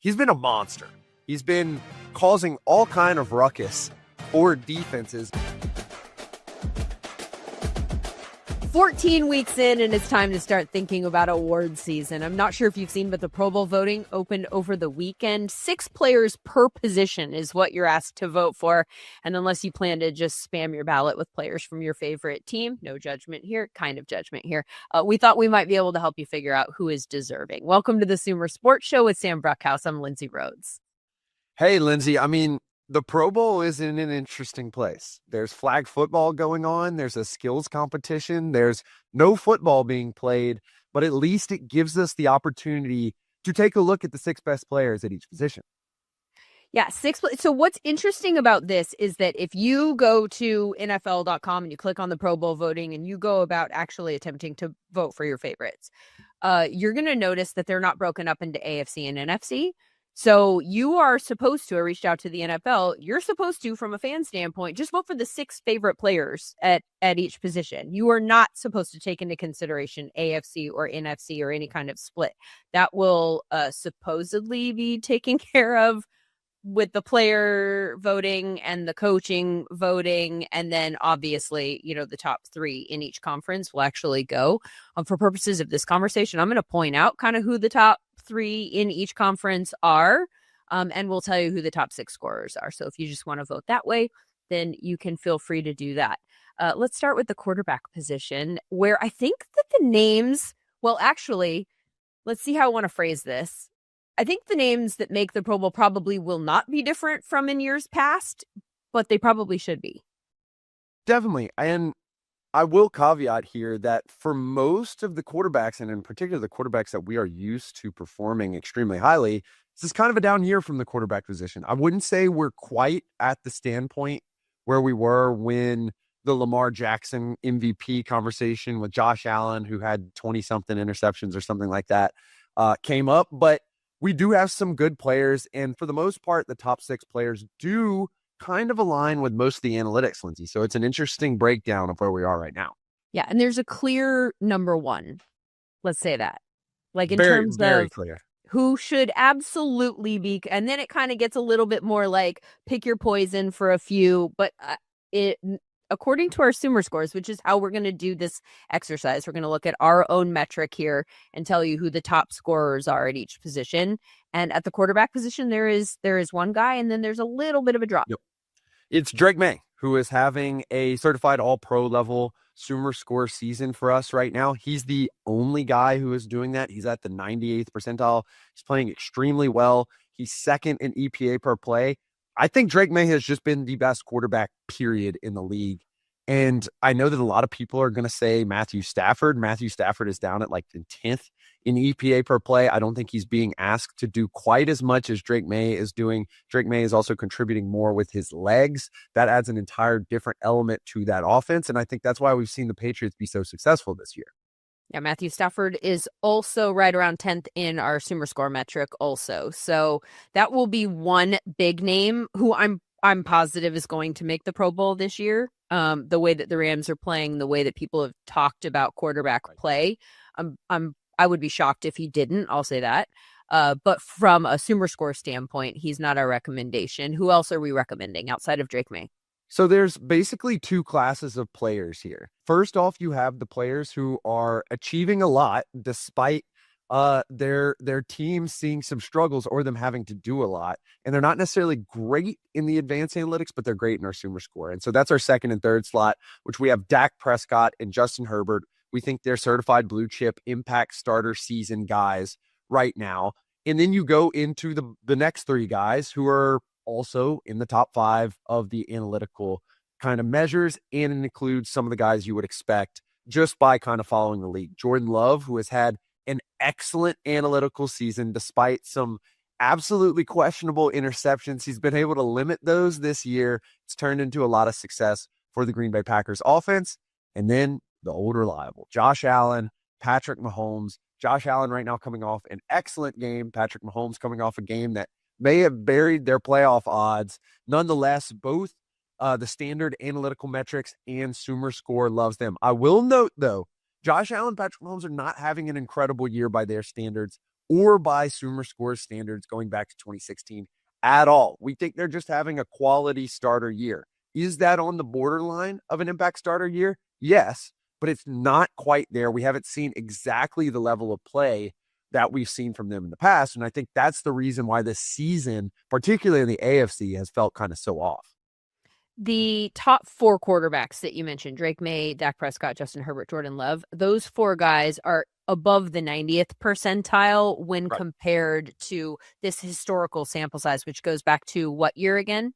he's been a monster. He's been causing all kind of ruckus for defenses. 14 weeks in, and it's time to start thinking about award season. I'm not sure if you've seen, but the Pro Bowl voting opened over the weekend. 6 players per position is what you're asked to vote for. And unless you plan to just spam your ballot with players from your favorite team, no judgment here, kind of judgment here, we thought we might be able to help you figure out who is deserving. Welcome to the SumerSports Show with Sam Bruchhaus. I'm Lindsay Rhodes. Hey, Lindsay, the Pro Bowl is in an interesting place. There's flag football going on. There's a skills competition. There's no football being played, but at least it gives us the opportunity to take a look at the 6 best players at each position. Yeah, 6. So what's interesting about this is that if you go to NFL.com and you click on the Pro Bowl voting and you go about actually attempting to vote for your favorites, you're going to notice that they're not broken up into AFC and NFC. So you are supposed to, I reached out to the NFL, you're supposed to, from a fan standpoint, just vote for the 6 favorite players at each position. You are not supposed to take into consideration AFC or NFC or any kind of split. That will supposedly be taken care of with the player voting and the coaching voting. And then obviously, the top 3 in each conference will actually go. For purposes of this conversation, I'm going to point out kind of who the top 3 in each conference are, and we'll tell you who the top 6 scorers are. So if you just want to vote that way, then you can feel free to do that. Let's start with the quarterback position, where I think that the names, let's see how I want to phrase this. I think the names that make the Pro Bowl probably will not be different from in years past, but they probably should be. Definitely. And I will caveat here that for most of the quarterbacks, and in particular the quarterbacks that we are used to performing extremely highly, this is kind of a down year from the quarterback position. I wouldn't say we're quite at the standpoint where we were when the Lamar Jackson MVP conversation with Josh Allen, who had 20-something interceptions or something like that, came up. But we do have some good players, and for the most part, the top 6 players do kind of align with most of the analytics, Lindsay. So it's an interesting breakdown of where we are right now. Yeah, and there's a clear number 1. Let's say that. Like in very, terms very of clear. Who should absolutely be, and then it kind of gets a little bit more like pick your poison for a few, but according to our SumerScores, which is how we're going to do this exercise, we're going to look at our own metric here and tell you who the top scorers are at each position. And at the quarterback position, there is one guy, and then there's a little bit of a drop. Yep. It's Drake May, who is having a certified all-pro level SumerScore season for us right now. He's the only guy who is doing that. He's at the 98th percentile. He's playing extremely well. He's second in EPA per play. I think Drake May has just been the best quarterback, period, in the league. And I know that a lot of people are going to say Matthew Stafford. Matthew Stafford is down at like the 10th in EPA per play. I don't think he's being asked to do quite as much as Drake May is doing. Drake May is also contributing more with his legs. That adds an entire different element to that offense. And I think that's why we've seen the Patriots be so successful this year. Yeah, Matthew Stafford is also right around 10th in our SumerScore metric also. So that will be one big name who I'm positive is going to make the Pro Bowl this year. The way that the Rams are playing, the way that people have talked about quarterback play, I would be shocked if he didn't. I'll say that. But from a SumerScore standpoint, he's not our recommendation. Who else are we recommending outside of Drake May? So there's basically 2 classes of players here. First off, you have the players who are achieving a lot despite their team seeing some struggles or them having to do a lot. And they're not necessarily great in the advanced analytics, but they're great in our SumerScore. And so that's our second and third slot, which we have Dak Prescott and Justin Herbert. We think they're certified blue chip impact starter season guys right now. And then you go into the next 3 guys who are also in the top 5 of the analytical kind of measures, and it includes some of the guys you would expect just by kind of following the league. Jordan Love, who has had an excellent analytical season despite some absolutely questionable interceptions. He's been able to limit those this year. It's turned into a lot of success for the Green Bay Packers offense. And then the old reliable Josh Allen, Patrick Mahomes. Josh Allen right now coming off an excellent game. Patrick Mahomes coming off a game that may have buried their playoff odds. Nonetheless, both the standard analytical metrics and SumerScore loves them. I will note, though, Josh Allen and Patrick Mahomes are not having an incredible year by their standards or by SumerScore standards going back to 2016 at all. We think they're just having a quality starter year. Is that on the borderline of an impact starter year? Yes, but it's not quite there. We haven't seen exactly the level of play that we've seen from them in the past. And I think that's the reason why this season, particularly in the AFC, has felt kind of so off. The top 4 quarterbacks that you mentioned, Drake May, Dak Prescott, Justin Herbert, Jordan Love, those 4 guys are above the 90th percentile when Right. compared to this historical sample size, which goes back to what year again?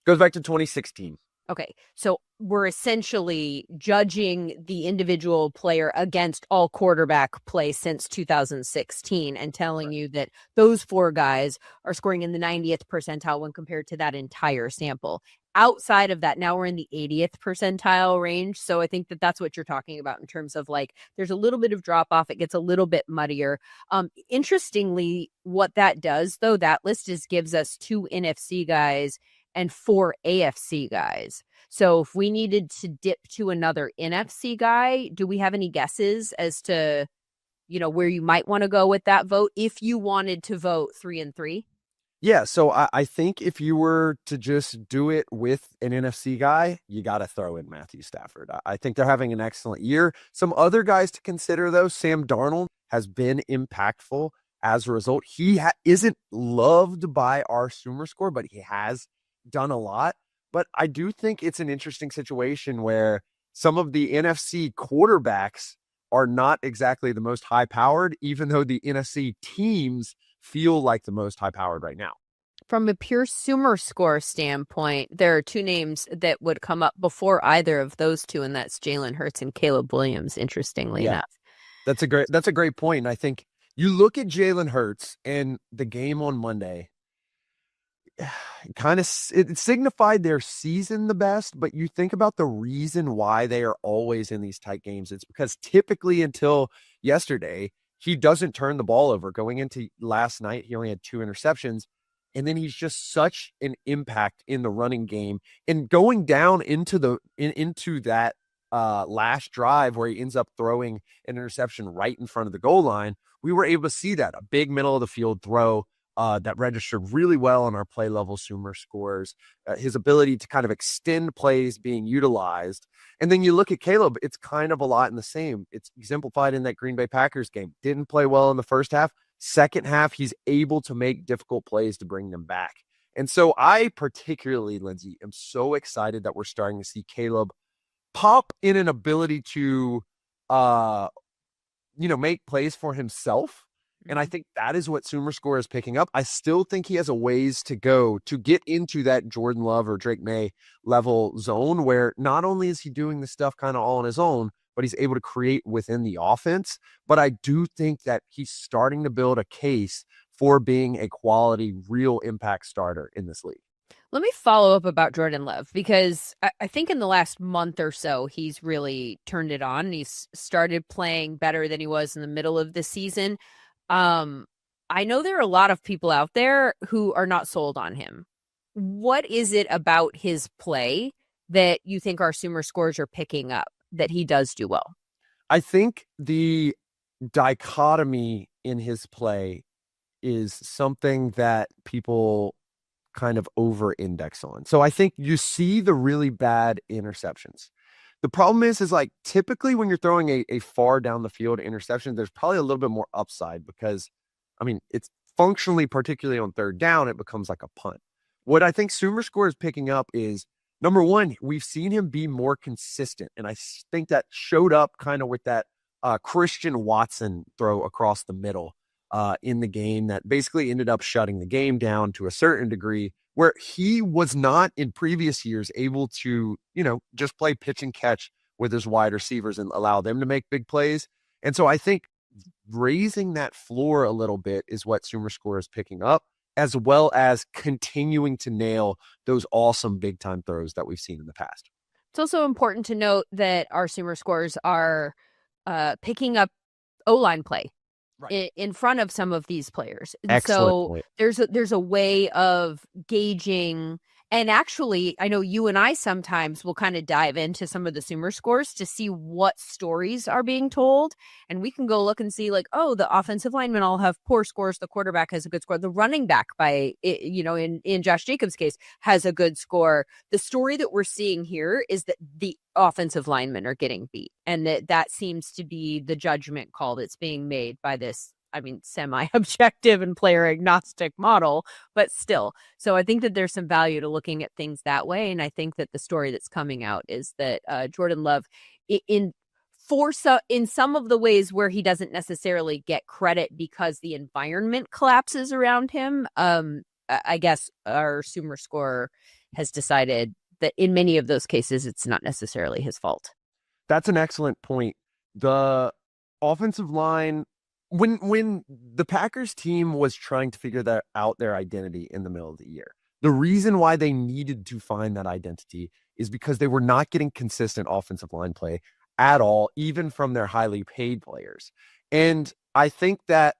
Goes back to 2016. Okay, so we're essentially judging the individual player against all quarterback play since 2016 and telling you that those 4 guys are scoring in the 90th percentile when compared to that entire sample. Outside of that, now we're in the 80th percentile range. So I think that that's what you're talking about in terms of like, there's a little bit of drop off. It gets a little bit muddier. Interestingly, what that does, though, that list gives us 2 NFC guys and 4 AFC guys. So if we needed to dip to another NFC guy, do we have any guesses as to, where you might want to go with that vote if you wanted to vote 3 and 3? Yeah, so I think if you were to just do it with an NFC guy, you got to throw in Matthew Stafford. I think they're having an excellent year. Some other guys to consider, though, Sam Darnold has been impactful as a result. He isn't loved by our SumerScore, but he has done a lot. But I do think it's an interesting situation where some of the NFC quarterbacks are not exactly the most high-powered, even though the NFC teams feel like the most high-powered right now. From a pure SumerScore standpoint, there are 2 names that would come up before either of those 2, and that's Jalen Hurts and Caleb Williams, interestingly enough. That's a great point. And I think you look at Jalen Hurts and the game on Monday, it signified their season the best, but you think about the reason why they are always in these tight games. It's because typically until yesterday, he doesn't turn the ball over. Going into last night, he only had 2 interceptions, and then he's just such an impact in the running game. And going down into that last drive where he ends up throwing an interception right in front of the goal line, we were able to see that, a big middle of the field throw that registered really well on our play level SumerScores, his ability to kind of extend plays being utilized. And then you look at Caleb, it's kind of a lot in the same. It's exemplified in that Green Bay Packers game. Didn't play well in the first half. Second half, he's able to make difficult plays to bring them back. And so I particularly, Lindsay, am so excited that we're starting to see Caleb pop in an ability to, make plays for himself. And I think that is what SumerScore is picking up. I still think he has a ways to go to get into that Jordan Love or Drake May level zone where not only is he doing the stuff kind of all on his own, but he's able to create within the offense. But I do think that he's starting to build a case for being a quality, real impact starter in this league. Let me follow up about Jordan Love because I think in the last month or so, he's really turned it on. He's started playing better than he was in the middle of the season. I know there are a lot of people out there who are not sold on him. What is it about his play that you think our SumerScores are picking up that he does do well? I think the dichotomy in his play is something that people kind of over-index on. So I think you see the really bad interceptions. The problem is like typically when you're throwing a far down the field interception, there's probably a little bit more upside because, it's functionally, particularly on third down, it becomes like a punt. What I think SumerScore is picking up is, number one, we've seen him be more consistent. And I think that showed up kind of with that Christian Watson throw across the middle in the game that basically ended up shutting the game down to a certain degree, where he was not in previous years able to, just play pitch and catch with his wide receivers and allow them to make big plays. And so I think raising that floor a little bit is what SumerScore is picking up, as well as continuing to nail those awesome big time throws that we've seen in the past. It's also important to note that our SumerScores are picking up O-line play. Right. In front of some of these players. And excellent so point. there's a way of gauging And actually, I know you and I sometimes will kind of dive into some of the SumerScores to see what stories are being told. And we can go look and see, like, oh, the offensive linemen all have poor scores. The quarterback has a good score. The running back, in Josh Jacobs' case, has a good score. The story that we're seeing here is that the offensive linemen are getting beat. And that seems to be the judgment call that's being made by this, semi-objective and player agnostic model, but still. So I think that there's some value to looking at things that way. And I think that the story that's coming out is that Jordan Love, in some of the ways where he doesn't necessarily get credit because the environment collapses around him, I guess our SumerScore has decided that in many of those cases, it's not necessarily his fault. That's an excellent point. The offensive line, when the Packers team was trying to figure out their identity in the middle of the year, the reason why they needed to find that identity is because they were not getting consistent offensive line play at all, even from their highly paid players. And I think that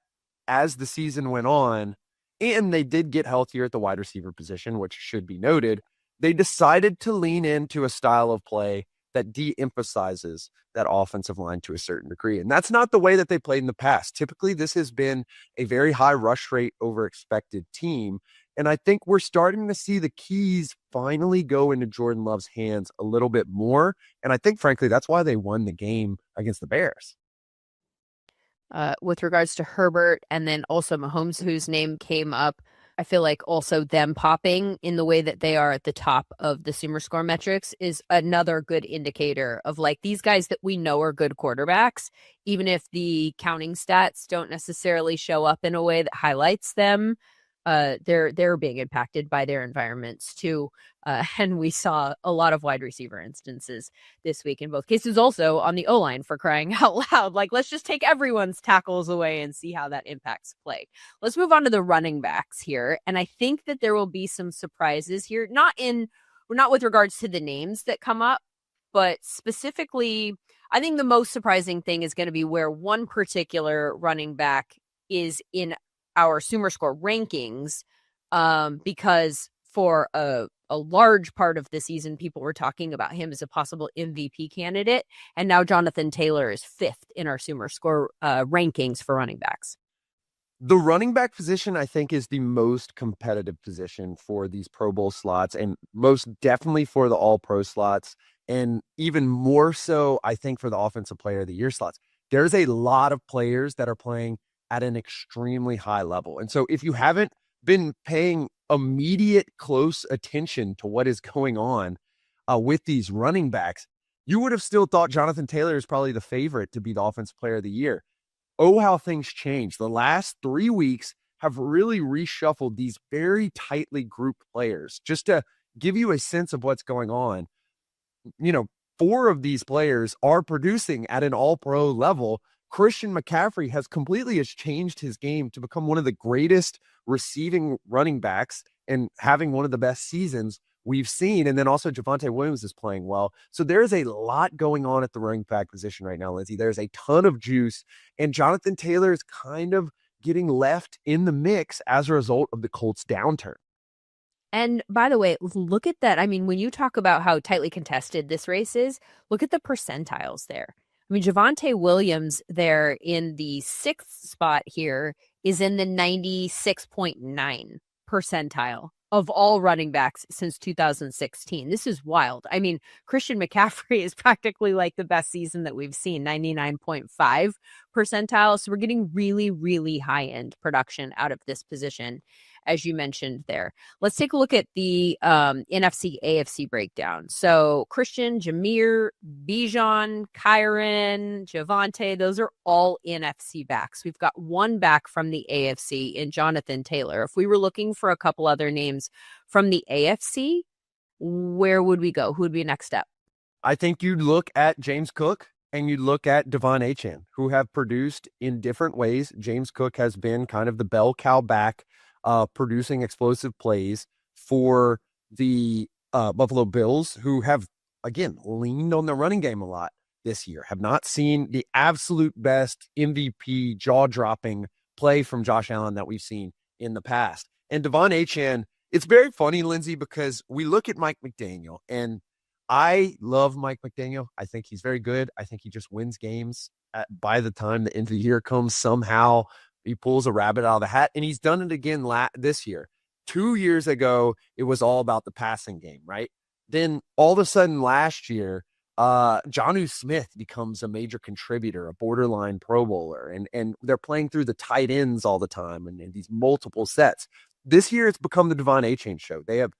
as the season went on, and they did get healthier at the wide receiver position, which should be noted, they decided to lean into a style of play that de-emphasizes that offensive line to a certain degree. And that's not the way that they played in the past. Typically, this has been a very high rush rate over expected team. And I think we're starting to see the keys finally go into Jordan Love's hands a little bit more. And I think, frankly, that's why they won the game against the Bears. With regards to Herbert and then also Mahomes, whose name came up, I feel like also them popping in the way that they are at the top of the SumerScore metrics is another good indicator of, like, these guys that we know are good quarterbacks, even if the counting stats don't necessarily show up in a way that highlights them. They're being impacted by their environments too. And we saw a lot of wide receiver instances this week in both cases, also on the O-line, for crying out loud. Like, let's just take everyone's tackles away and see how that impacts play. Let's move on to the running backs here. And I think that there will be some surprises here, not with regards to the names that come up, but specifically, I think the most surprising thing is going to be where one particular running back is in our SumerScore rankings, because for a large part of the season, people were talking about him as a possible MVP candidate. And now Jonathan Taylor is 5th in our SumerScore rankings for running backs. The running back position, I think, is the most competitive position for these Pro Bowl slots, and most definitely for the All-Pro slots, and even more so, I think, for the Offensive Player of the Year slots. There's a lot of players that are playing at an extremely high level. And so if you haven't been paying immediate close attention to what is going on with these running backs, you would have still thought Jonathan Taylor is probably the favorite to be the Offensive Player of the Year. Oh, how things changed. The last 3 weeks have really reshuffled these very tightly grouped players. Just to give you a sense of what's going on, 4 of these players are producing at an all-pro level. Christian McCaffrey has changed his game to become one of the greatest receiving running backs and having one of the best seasons we've seen. And then also Javonte Williams is playing well. So there's a lot going on at the running back position right now, Lindsay. There's a ton of juice, and Jonathan Taylor is kind of getting left in the mix as a result of the Colts' downturn. And by the way, look at that. I mean, when you talk about how tightly contested this race is, look at the percentiles there. I mean, Javonte Williams there in the 6th spot here is in the 96.9 percentile of all running backs since 2016. This is wild. I mean, Christian McCaffrey is practically like the best season that we've seen, 99.5 percentile. So we're getting really, really high-end production out of this position, as you mentioned there. Let's take a look at the NFC AFC breakdown. So Christian, Jameer, Bijan, Kyron, Javonte, those are all NFC backs. We've got one back from the AFC in Jonathan Taylor. If we were looking for a couple other names from the AFC, where would we go? Who would be next up? I think you'd look at James Cook and you'd look at Devon Achane, who have produced in different ways. James Cook has been kind of the bell cow back, producing explosive plays for the Buffalo Bills, who have, again, leaned on the running game a lot this year, have not seen the absolute best MVP jaw-dropping play from Josh Allen that we've seen in the past. And Devon Achane It's very funny, Lindsay, because we look at Mike McDaniel, and I love Mike McDaniel. I think he's very good. I think he just wins games by the time the end of the year comes. Somehow he pulls a rabbit out of the hat, and he's done it again this year. 2 years ago, it was all about the passing game, right? Then all of a sudden last year, Jonnu Smith becomes a major contributor, a borderline Pro Bowler, and they're playing through the tight ends all the time and in these multiple sets. This year, it's become the Devon Achane show. They have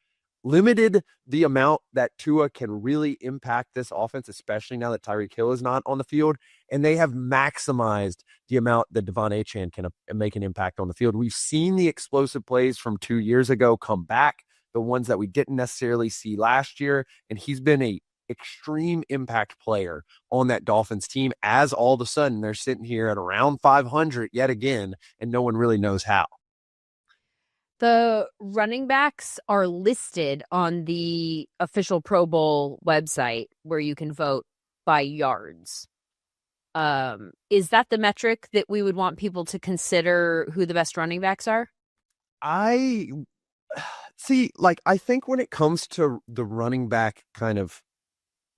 limited the amount that Tua can really impact this offense, especially now that Tyreek Hill is not on the field, and they have maximized the amount that Devon Achane can make an impact on the field. We've seen the explosive plays from 2 years ago come back, the ones that we didn't necessarily see last year, and he's been a extreme impact player on that Dolphins team, as all of a sudden they're sitting here at around 500 yet again, and no one really knows how. The running backs are listed on the official Pro Bowl website where you can vote by yards. Is that the metric that we would want people to consider who the best running backs are? I see, like, I think when it comes to the running back kind of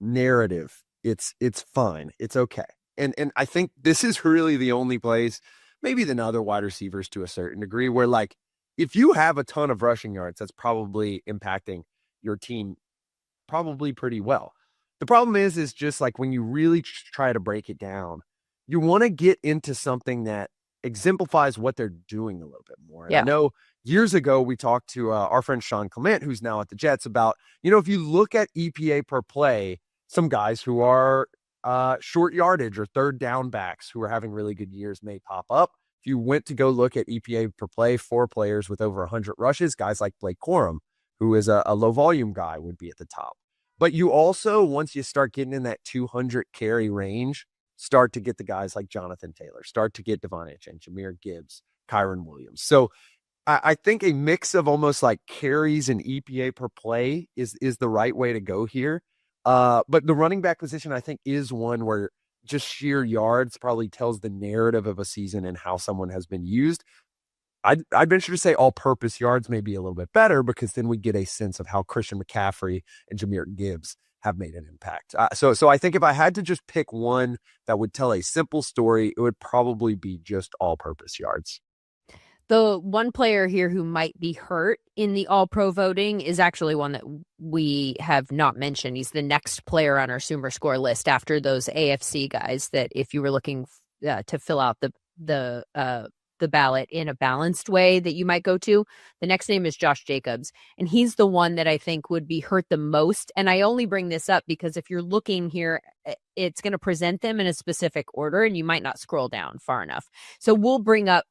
narrative, it's fine. It's okay. And I think this is really the only place, maybe than other wide receivers to a certain degree, where like if you have a ton of rushing yards, that's probably impacting your team probably pretty well. The problem is just like when you really try to break it down, you want to get into something that exemplifies what they're doing a little bit more. And I know years ago we talked to our friend Sean Clement, who's now at the Jets, about, if you look at EPA per play, some guys who are short yardage or third down backs who are having really good years may pop up. If you went to go look at EPA per play for players with over 100 rushes, guys like Blake Corum, who is a low volume guy, would be at the top. But you also, once you start getting in that 200 carry range, start to get the guys like Jonathan Taylor, start to get Devon Achane, Jahmyr Gibbs, Kyron Williams. So I think a mix of almost like carries and EPA per play is the right way to go here. But the running back position, I think, is one where just sheer yards probably tells the narrative of a season and how someone has been used. I'd venture to say all-purpose yards may be a little bit better, because then we get a sense of how Christian McCaffrey and Jahmyr Gibbs have made an impact. So I think if I had to just pick one that would tell a simple story, it would probably be just all-purpose yards. The one player here who might be hurt in the all-pro voting is actually one that we have not mentioned. He's the next player on our SumerScore list after those AFC guys that if you were looking to fill out the ballot in a balanced way that you might go to, the next name is Josh Jacobs. And he's the one that I think would be hurt the most. And I only bring this up because if you're looking here, it's going to present them in a specific order and you might not scroll down far enough. So we'll bring up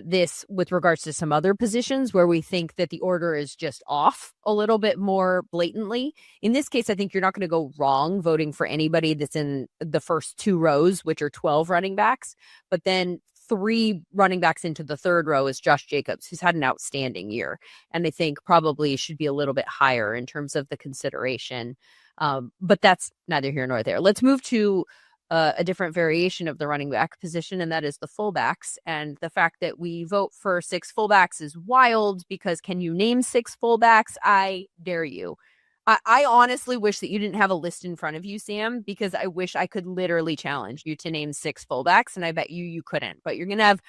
this with regards to some other positions where we think that the order is just off a little bit more blatantly. In this case, I think you're not going to go wrong voting for anybody that's in the first two rows, which are 12 running backs. But then 3 running backs into the third row is Josh Jacobs, who's had an outstanding year. And I think probably should be a little bit higher in terms of the consideration. But that's neither here nor there. Let's move to a different variation of the running back position, and that is the fullbacks. And the fact that we vote for 6 fullbacks is wild, because can you name 6 fullbacks? I dare you. I honestly wish that you didn't have a list in front of you, Sam, because I wish I could literally challenge you to name 6 fullbacks, and I bet you couldn't. But you're going to have,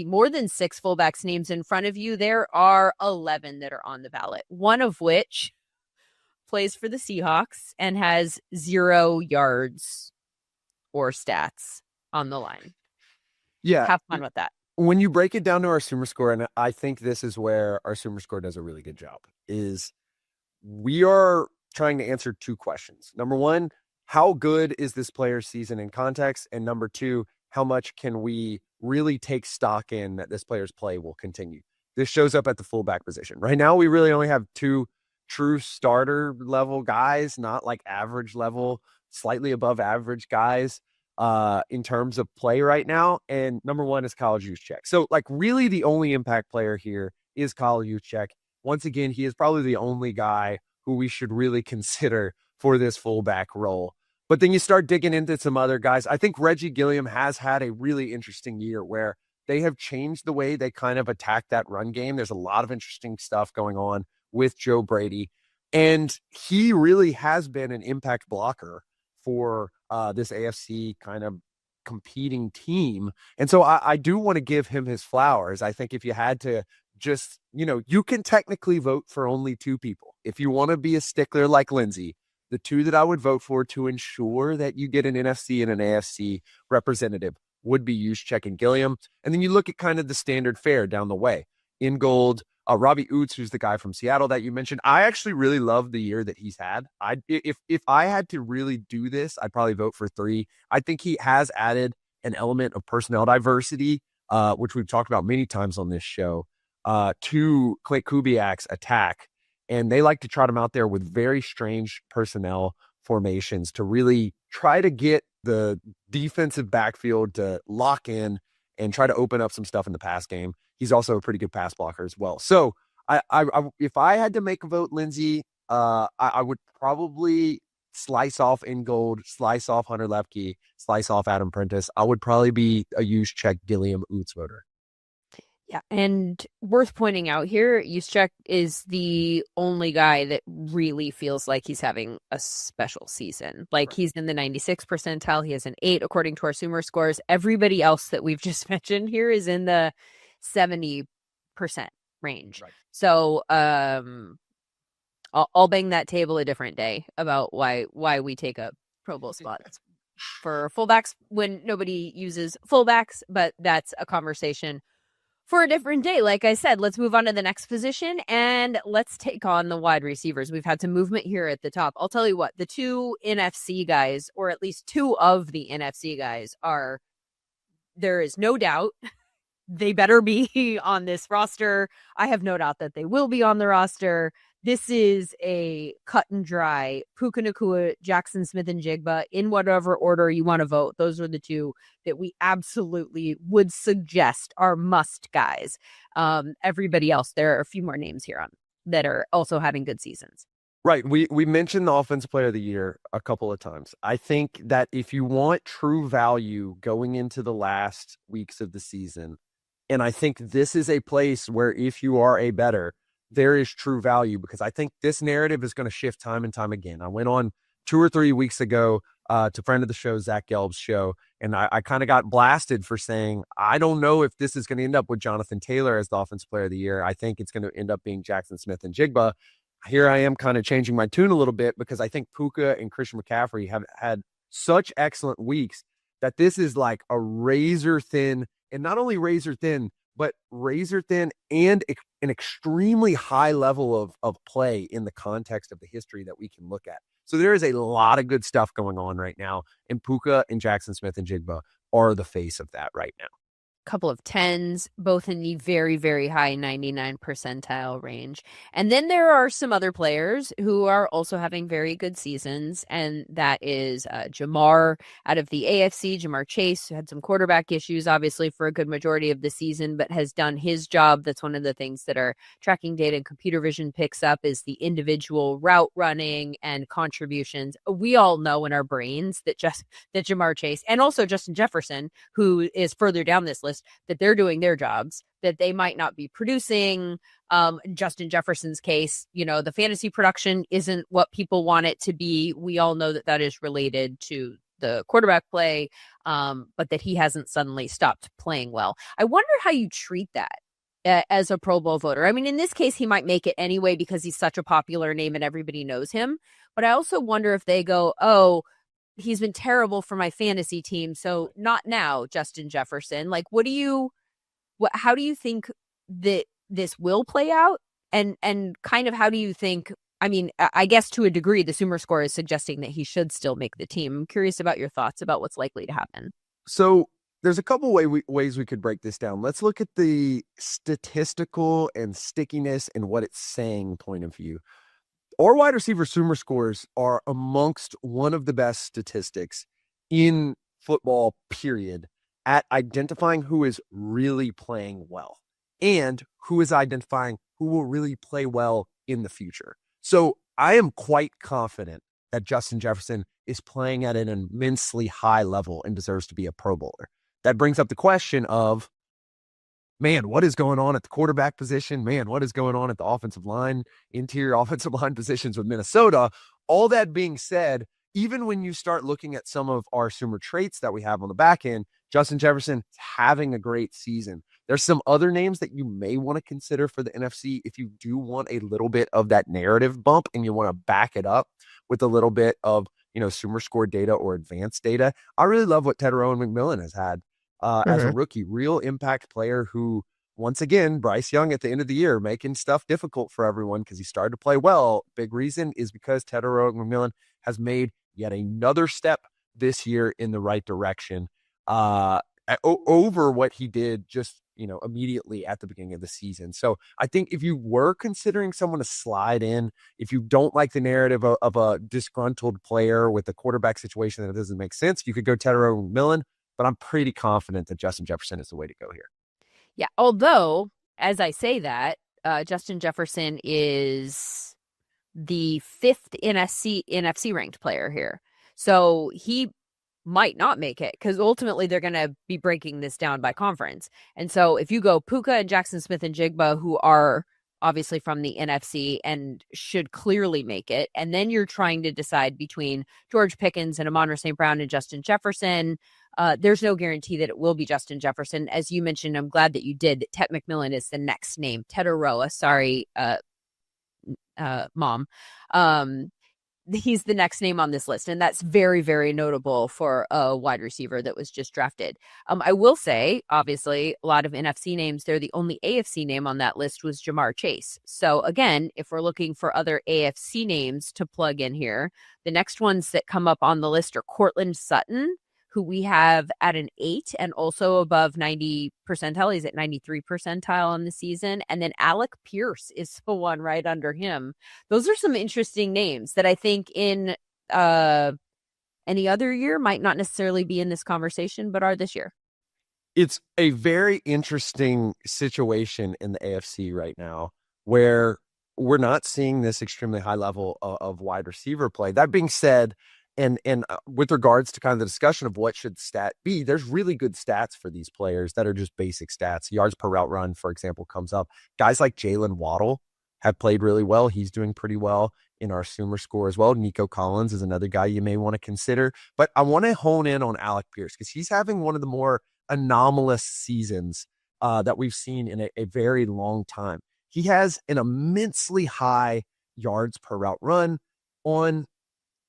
more than 6 fullbacks names in front of you. There are 11 that are on the ballot, one of which plays for the Seahawks and has 0 yards or stats on the line. Yeah. Have fun with that. When you break it down to our SumerScore, and I think this is where our SumerScore does a really good job, is we are trying to answer 2 questions. Number 1, how good is this player's season in context? And number 2, how much can we really take stock in that this player's play will continue? This shows up at the fullback position. Right now, we really only have 2 true starter level guys, not like average level, slightly above average guys in terms of play right now. And number 1 is Kyle Juszczyk. So like really the only impact player here is Kyle Juszczyk. Once again, he is probably the only guy who we should really consider for this fullback role. But then you start digging into some other guys. I think Reggie Gilliam has had a really interesting year where They have changed the way they kind of attack that run game. There's a lot of interesting stuff going on with Joe Brady. And he really has been an impact blocker for this AFC kind of competing team. And so I do want to give him his flowers. I think if you had to just, you can technically vote for only two people. If you want to be a stickler like Lindsay, the two that I would vote for to ensure that you get an NFC and an AFC representative would be Juszczyk and Gilliam. And then you look at kind of the standard fare down the way. In gold, Robbie Oots, who's the guy from Seattle that you mentioned. I actually really love the year that he's had. If I had to really do this, I'd probably vote for 3. I think he has added an element of personnel diversity, which we've talked about many times on this show, to Klint Kubiak's attack. And they like to trot him out there with very strange personnel formations to really try to get the defensive backfield to lock in and try to open up some stuff in the pass game. He's also a pretty good pass blocker as well. So I if I had to make a vote, Lindsay, I would probably slice off In Gold, slice off Hunter Lepke, slice off Adam Prentice. I would probably be a Juszczyk, Gilliam, Oots voter. Yeah, and worth pointing out here, Juszczyk is the only guy that really feels like he's having a special season. Like he's in the 96th percentile. He has an 8 according to our SumerScores. Everybody else that we've just mentioned here is in the 70% range. Right. So I'll bang that table a different day about why we take up Pro Bowl spots for fullbacks when nobody uses fullbacks, but that's a conversation for a different day. Like I said, let's move on to the next position and let's take on the wide receivers. We've had some movement here at the top. I'll tell you what, the 2 NFC guys, or at least 2 of the NFC guys, there is no doubt they better be on this roster. I have no doubt that they will be on the roster. This is a cut and dry Puka Nacua, Jackson Smith-Njigba, in whatever order you want to vote. Those are the 2 that we absolutely would suggest are must guys. Everybody else, there are a few more names here that are also having good seasons. Right. We mentioned the Offensive Player of the Year a couple of times. I think that if you want true value going into the last weeks of the season, and I think this is a place where if you are a bettor, there is true value, because I think this narrative is going to shift time and time again. I went on 2 or 3 weeks ago to friend of the show, Zach Gelb's show, and I kind of got blasted for saying, I don't know if this is going to end up with Jonathan Taylor as the Offensive Player of the Year. I think it's going to end up being Jackson Smith-Njigba. Here I am kind of changing my tune a little bit, because I think Puka and Christian McCaffrey have had such excellent weeks that this is like a razor thin, and not only razor thin, but razor thin and an extremely high level of play in the context of the history that we can look at. So there is a lot of good stuff going on right now, and Puka and Jackson Smith-Njigba are the face of that right now. Couple of 10s, both in the very, very high 99 percentile range. And then there are some other players who are also having very good seasons, and that is Jamar out of the AFC. Jamar Chase had some quarterback issues, obviously, for a good majority of the season, but has done his job. That's one of the things that our tracking data and computer vision picks up, is the individual route running and contributions. We all know in our brains that Jamar Chase and also Justin Jefferson, who is further down this list, that they're doing their jobs, that they might not be producing. Justin Jefferson's case, the fantasy production isn't what people want it to be. We all know that is related to the quarterback play, but that he hasn't suddenly stopped playing well. I wonder how you treat that as a Pro Bowl voter. I mean, in this case, he might make it anyway because he's such a popular name and everybody knows him. But I also wonder if they go, oh, he's been terrible for my fantasy team, so not now, Justin Jefferson. Like, how do you think that this will play out? And kind of how do you think, I mean, I guess to a degree, the SumerScore is suggesting that he should still make the team. I'm curious about your thoughts about what's likely to happen. So there's a couple ways we could break this down. Let's look at the statistical and stickiness and what it's saying point of view. Our wide receiver SumerScores are amongst one of the best statistics in football, period, at identifying who is really playing well and who is identifying who will really play well in the future. So I am quite confident that Justin Jefferson is playing at an immensely high level and deserves to be a Pro Bowler. That brings up the question of, man, what is going on at the quarterback position? Man, what is going on at the offensive line, interior offensive line positions with Minnesota? All that being said, even when you start looking at some of our Sumer traits that we have on the back end, Justin Jefferson having a great season. There's some other names that you may want to consider for the NFC if you do want a little bit of that narrative bump and you want to back it up with a little bit of, SumerScore data or advanced data. I really love what Teterow and McMillan has had as a rookie, real impact player who, once again, Bryce Young at the end of the year making stuff difficult for everyone because he started to play well. Big reason is because Teterow and McMillan has made yet another step this year in the right direction over what he did just immediately at the beginning of the season. So I think if you were considering someone to slide in, if you don't like the narrative of a disgruntled player with a quarterback situation that doesn't make sense, you could go Teterow and McMillan, but I'm pretty confident that Justin Jefferson is the way to go here. Yeah, although, as I say that, Justin Jefferson is the fifth NFC ranked player here. So he might not make it because ultimately they're going to be breaking this down by conference. And so if you go Puka and Jackson Smith and Jigba, who are obviously from the NFC and should clearly make it, and then you're trying to decide between George Pickens and Amon-Ra St. Brown and Justin Jefferson, there's no guarantee that it will be Justin Jefferson. As you mentioned, I'm glad that you did. Tet McMillan is the next name. Teteroa, sorry, mom. He's the next name on this list, and that's very, very notable for a wide receiver that was just drafted. I will say, obviously, a lot of NFC names there. The only AFC name on that list was Jamar Chase. So again, if we're looking for other AFC names to plug in here, the next ones that come up on the list are Cortland Sutton, who we have at an 8 and also above 90 percentile. He's at 93 percentile on the season. And then Alec Pierce is the one right under him. Those are some interesting names that I think in any other year might not necessarily be in this conversation, but are this year. It's a very interesting situation in the AFC right now where we're not seeing this extremely high level of wide receiver play. That being said, and with regards to kind of the discussion of what should stat be, there's really good stats for these players that are just basic stats. Yards per route run, for example, comes up. Guys like Jalen Waddle have played really well. He's doing pretty well in our SumerScore as well. Nico Collins is another guy you may want to consider. But I want to hone in on Alec Pierce because he's having one of the more anomalous seasons that we've seen in a very long time. He has an immensely high yards per route run on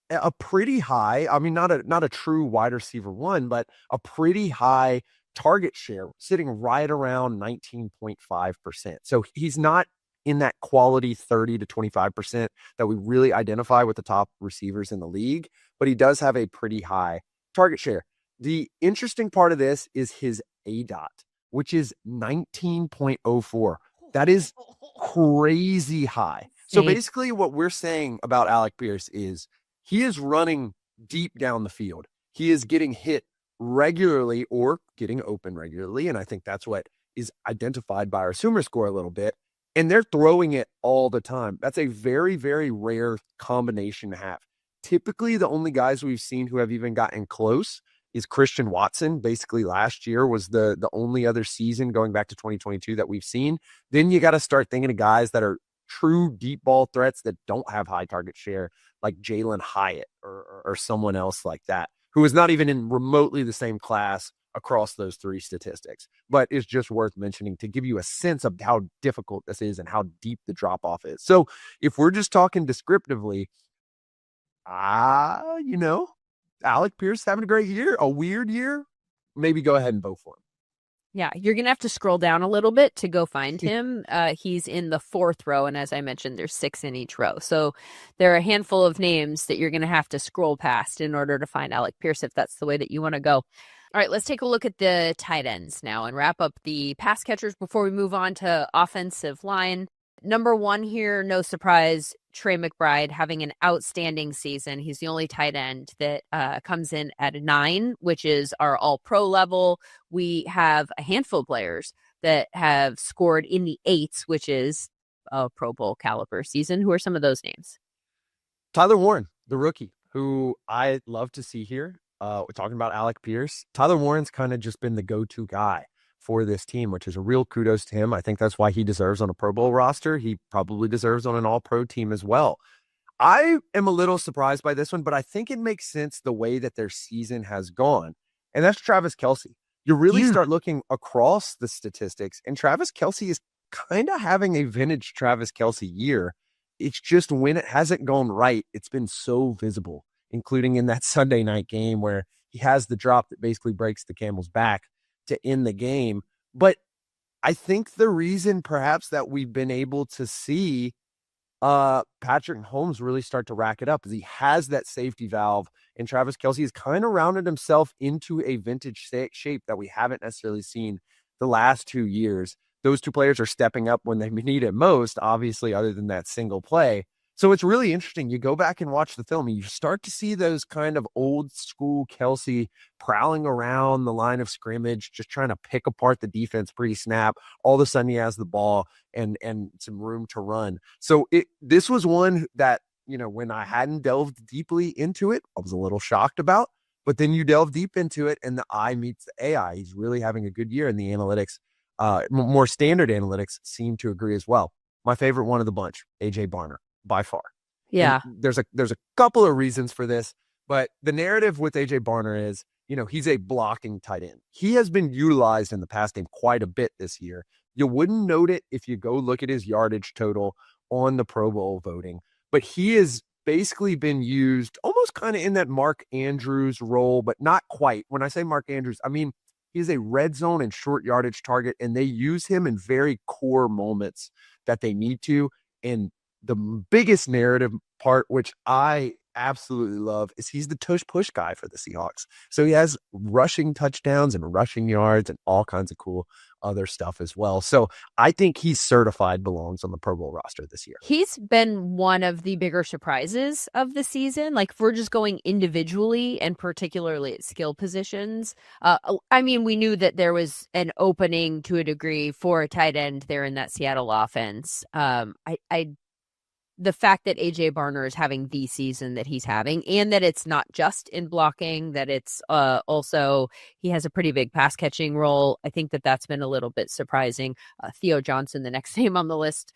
a pretty high, I mean, not a true wide receiver one, but a pretty high target share, sitting right around 19.5%. So he's not in that quality 30 to 25% that we really identify with the top receivers in the league, but he does have a pretty high target share. The interesting part of this is his ADOT, which is 19.04. That is crazy high. So basically what we're saying about Alec Pierce is he is running deep down the field. He is getting hit regularly or getting open regularly. And I think that's what is identified by our SumerScore a little bit. And they're throwing it all the time. That's a very, very rare combination to have. Typically, the only guys we've seen who have even gotten close is Christian Watson. Basically, last year was the only other season going back to 2022 that we've seen. Then you got to start thinking of guys that are true deep ball threats that don't have high target share, like Jalen Hyatt or someone else like that, who is not even in remotely the same class across those three statistics, but it's just worth mentioning to give you a sense of how difficult this is and how deep the drop off is. So if we're just talking descriptively, Alec Pierce having a great year, a weird year, maybe go ahead and vote for him. Yeah, you're going to have to scroll down a little bit to go find him. He's in the 4th row, and as I mentioned, there's 6 in each row. So there are a handful of names that you're going to have to scroll past in order to find Alec Pierce if that's the way that you want to go. All right, let's take a look at the tight ends now and wrap up the pass catchers before we move on to offensive line. Number 1 here, no surprise, Trey McBride having an outstanding season. He's the only tight end that comes in at a 9, which is our all-pro level. We have a handful of players that have scored in the 8s, which is a Pro Bowl caliber season. Who are some of those names? Tyler Warren, the rookie, who I love to see here. We're talking about Alec Pierce. Tyler Warren's kind of just been the go-to guy for this team, which is a real kudos to him. I think that's why he deserves on a Pro Bowl roster. He probably deserves on an all-pro team as well. I am a little surprised by this one, but I think it makes sense the way that their season has gone. And that's Travis Kelce. You really start looking across the statistics, and Travis Kelce is kind of having a vintage Travis Kelce year. It's just when it hasn't gone right, it's been so visible, including in that Sunday night game where he has the drop that basically breaks the camel's back to end the game. But I think the reason perhaps that we've been able to see Patrick Mahomes really start to rack it up is he has that safety valve, and Travis Kelce has kind of rounded himself into a vintage shape that we haven't necessarily seen the last 2 years. Those two players are stepping up when they need it most, obviously, other than that single play. So it's really interesting. You go back and watch the film, and you start to see those kind of old school Kelce prowling around the line of scrimmage, just trying to pick apart the defense pre-snap. All of a sudden, he has the ball and some room to run. So this was one that, when I hadn't delved deeply into it, I was a little shocked about. But then you delve deep into it, and the eye meets the AI. He's really having a good year, and the analytics, more standard analytics, seem to agree as well. My favorite one of the bunch, AJ Barner. By far. Yeah. And there's a couple of reasons for this, but the narrative with AJ Barner is, he's a blocking tight end. He has been utilized in the pass game quite a bit this year. You wouldn't note it if you go look at his yardage total on the Pro Bowl voting, but he has basically been used almost kind of in that Mark Andrews role, but not quite. When I say Mark Andrews, I mean, he's a red zone and short yardage target, and they use him in very core moments that they need to. And the biggest narrative part, which I absolutely love, is he's the tush push guy for the Seahawks. So he has rushing touchdowns and rushing yards and all kinds of cool other stuff as well. So I think he's certified belongs on the Pro Bowl roster this year. He's been one of the bigger surprises of the season. Like, if we're just going individually and particularly at skill positions, I mean, we knew that there was an opening to a degree for a tight end there in that Seattle offense. The fact that AJ Barner is having the season that he's having, and that it's not just in blocking, that it's also, he has a pretty big pass catching role. I think that that's been a little bit surprising. Theo Johnson, the next name on the list,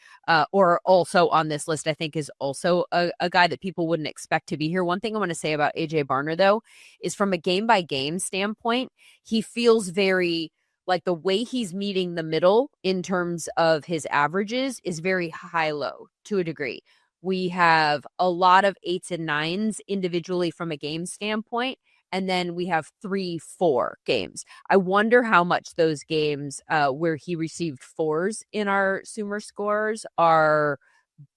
or also on this list, I think is also a guy that people wouldn't expect to be here. One thing I want to say about AJ Barner, though, is from a game by game standpoint, he feels very, like, the way he's meeting the middle in terms of his averages is very high-low to a degree. We have a lot of 8s and 9s individually from a game standpoint, and then we have 3-4 games. I wonder how much those games where he received 4s in our SumerScores are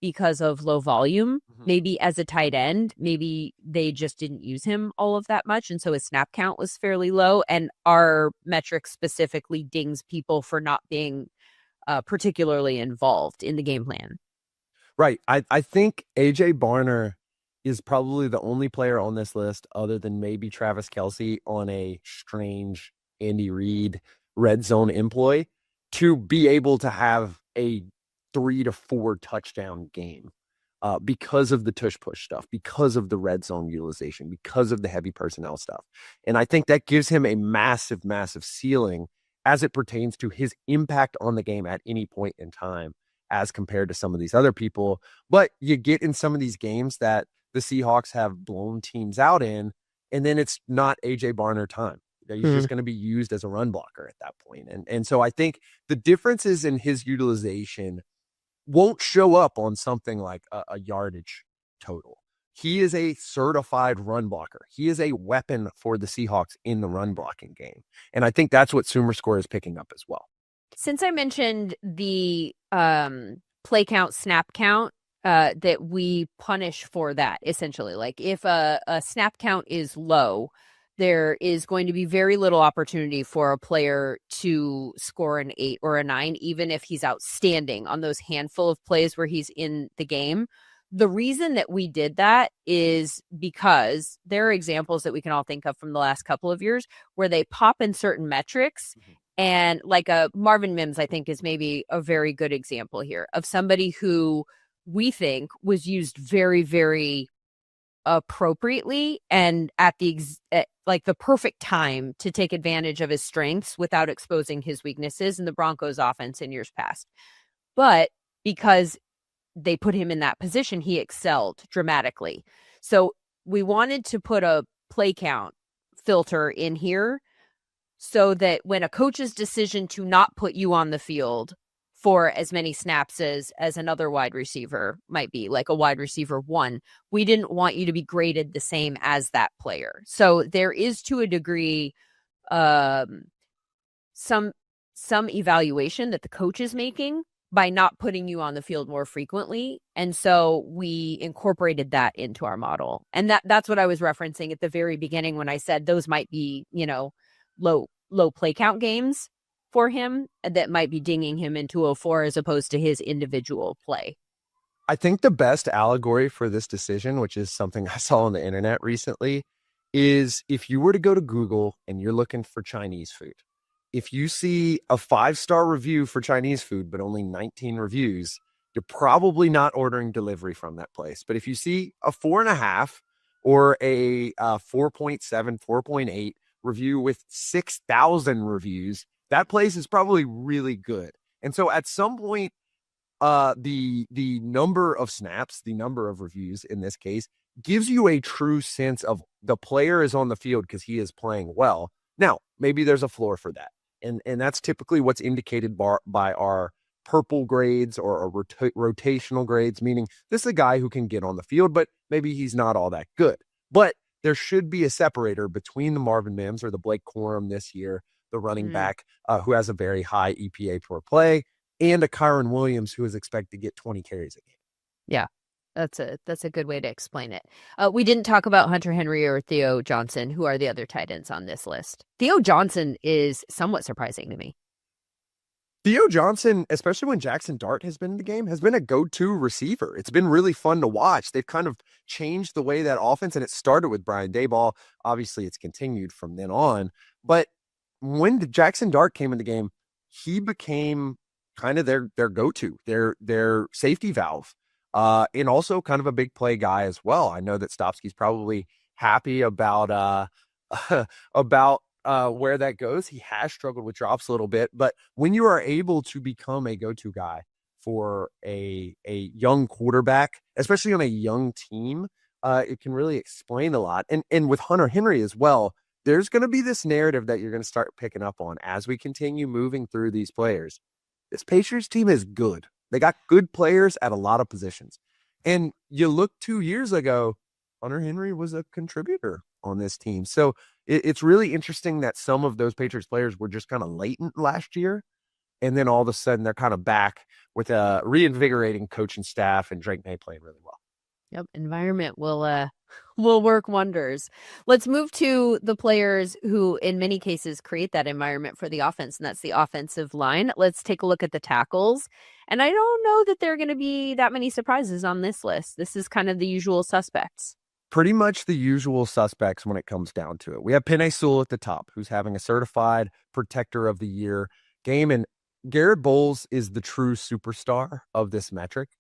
because of low volume. Maybe as a tight end, maybe they just didn't use him all of that much, and so his snap count was fairly low, and our metric specifically dings people for not being particularly involved in the game plan. Right. I think AJ Barner is probably the only player on this list, other than maybe Travis Kelce, on a strange Andy Reid red zone employ, to be able to have a 3 to 4 touchdown game because of the tush push stuff, because of the red zone utilization, because of the heavy personnel stuff. And I think that gives him a massive, massive ceiling as it pertains to his impact on the game at any point in time, as compared to some of these other people. But you get in some of these games that the Seahawks have blown teams out in, and then it's not AJ Barner time. He's just going to be used as a run blocker at that point. And so I think the differences in his utilization won't show up on something like a yardage total. He is a certified run blocker. He is a weapon for the Seahawks in the run blocking game. And I think that's what SumerScore is picking up as well. Since I mentioned the play count, snap count, that we punish for that, essentially. Like, if a snap count is low, there is going to be very little opportunity for a player to score an 8 or a 9, even if he's outstanding on those handful of plays where he's in the game. The reason that we did that is because there are examples that we can all think of from the last couple of years where they pop in certain metrics. And like a Marvin Mims, I think, is maybe a very good example here of somebody who we think was used very, very appropriately and at the like the perfect time to take advantage of his strengths without exposing his weaknesses in the Broncos offense in years past. But because they put him in that position, he excelled dramatically. So we wanted to put a play count filter in here so that when a coach's decision to not put you on the field for as many snaps as another wide receiver might be, like a wide receiver 1, we didn't want you to be graded the same as that player. So there is, to a degree, some evaluation that the coach is making by not putting you on the field more frequently. And so we incorporated that into our model. And that's what I was referencing at the very beginning when I said those might be, low play count games for him that might be dinging him into a 4 as opposed to his individual play. I think the best allegory for this decision, which is something I saw on the internet recently, is if you were to go to Google and you're looking for Chinese food, if you see a 5-star review for Chinese food, but only 19 reviews, you're probably not ordering delivery from that place. But if you see a 4.5 or a 4.7, 4.8 review with 6,000 reviews, that place is probably really good. And so at some point, the number of snaps, the number of reviews in this case, gives you a true sense of the player is on the field because he is playing well. Now, maybe there's a floor for that. And that's typically what's indicated by our purple grades or our rotational grades, meaning this is a guy who can get on the field, but maybe he's not all that good. But there should be a separator between the Marvin Mims or the Blake Corum this year, the running back who has a very high EPA per play, and a Kyron Williams who is expected to get 20 carries a game. Yeah, that's a good way to explain it. We didn't talk about Hunter Henry or Theo Johnson, who are the other tight ends on this list. Theo Johnson is somewhat surprising to me. Theo Johnson, especially when Jackson Dart has been in the game, has been a go-to receiver. It's been really fun to watch. They've kind of changed the way that offense, and it started with Brian Daboll. Obviously, it's continued from then on. But when Jackson Dart came in the game, he became kind of their go-to, their safety valve, and also kind of a big play guy as well. I know that Stopsky's probably happy about where that goes. He has struggled with drops a little bit, but when you are able to become a go-to guy for a young quarterback, especially on a young team, it can really explain a lot. And with Hunter Henry as well, there's going to be this narrative that you're going to start picking up on as we continue moving through these players. This Patriots team is good. They got good players at a lot of positions. And you look 2 years ago, Hunter Henry was a contributor on this team. So it's really interesting that some of those Patriots players were just kind of latent last year. And then all of a sudden they're kind of back with a reinvigorating coaching staff and Drake May playing really well. Yep. Environment will work wonders. Let's move to the players who in many cases create that environment for the offense, and that's the offensive line. Let's take a look at the tackles. And I don't know that there are going to be that many surprises on this list. This is kind of the usual suspects. Pretty much the usual suspects when it comes down to it. We have Penei Sewell at the top, who's having a certified protector of the year game. And Garrett Bowles is the true superstar of this metric.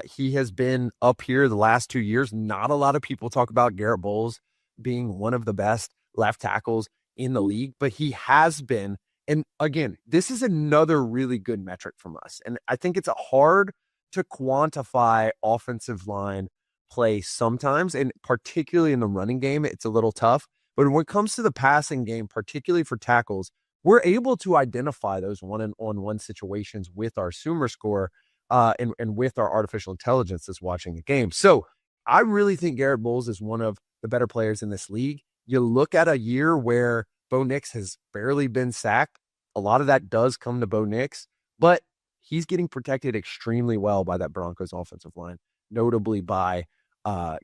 He has been up here the last 2 years. Not a lot of people talk about Garrett Bowles being one of the best left tackles in the league, but he has been. And again, this is another really good metric from us. And I think it's hard to quantify offensive line play sometimes, and particularly in the running game, it's a little tough. But when it comes to the passing game, particularly for tackles, we're able to identify those one-on-one situations with our SumerScore and with our artificial intelligence that's watching the game. So I really think Garrett Bowles is one of the better players in this league. You look at a year where Bo Nix has barely been sacked. A lot of that does come to Bo Nix, but he's getting protected extremely well by that Broncos offensive line, notably by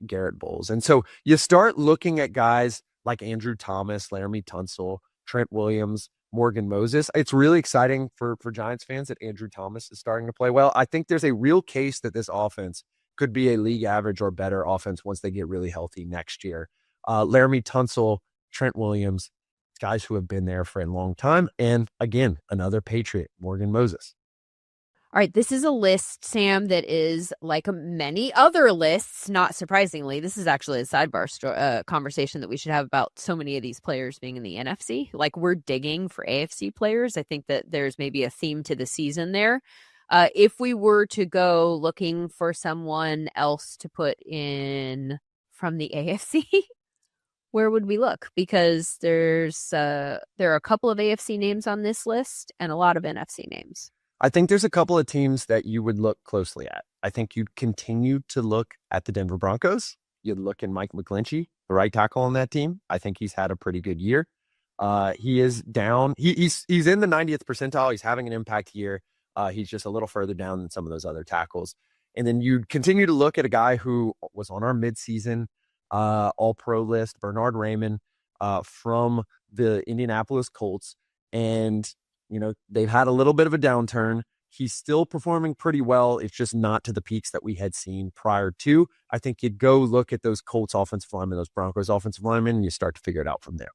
Garrett Bowles. And so you start looking at guys like Andrew Thomas, Laramie Tunsil, Trent Williams, Morgan Moses. It's really exciting for Giants fans that Andrew Thomas is starting to play well. I think there's a real case that this offense could be a league average or better offense once they get really healthy next year. Laramie Tunsil, Trent Williams, guys who have been there for a long time. And again, another Patriot, Morgan Moses. All right, this is a list, Sam, that is like many other lists. Not surprisingly, this is actually a sidebar conversation that we should have about so many of these players being in the NFC. Like, we're digging for AFC players. I think that there's maybe a theme to the season there. If we were to go looking for someone else to put in from the AFC, where would we look? Because there are a couple of AFC names on this list and a lot of NFC names. I think there's a couple of teams that you would look closely at. I think you'd continue to look at the Denver Broncos. You'd look at Mike McGlinchey, the right tackle on that team. I think he's had a pretty good year. He is down. He's in the 90th percentile. He's having an impact year. He's just a little further down than some of those other tackles. And then you continue to look at a guy who was on our midseason all-pro list, Bernard Raymond, from the Indianapolis Colts. And they've had a little bit of a downturn. He's still performing pretty well. It's just not to the peaks that we had seen prior to. I think you'd go look at those Colts offensive linemen, those Broncos offensive linemen, and you start to figure it out from there.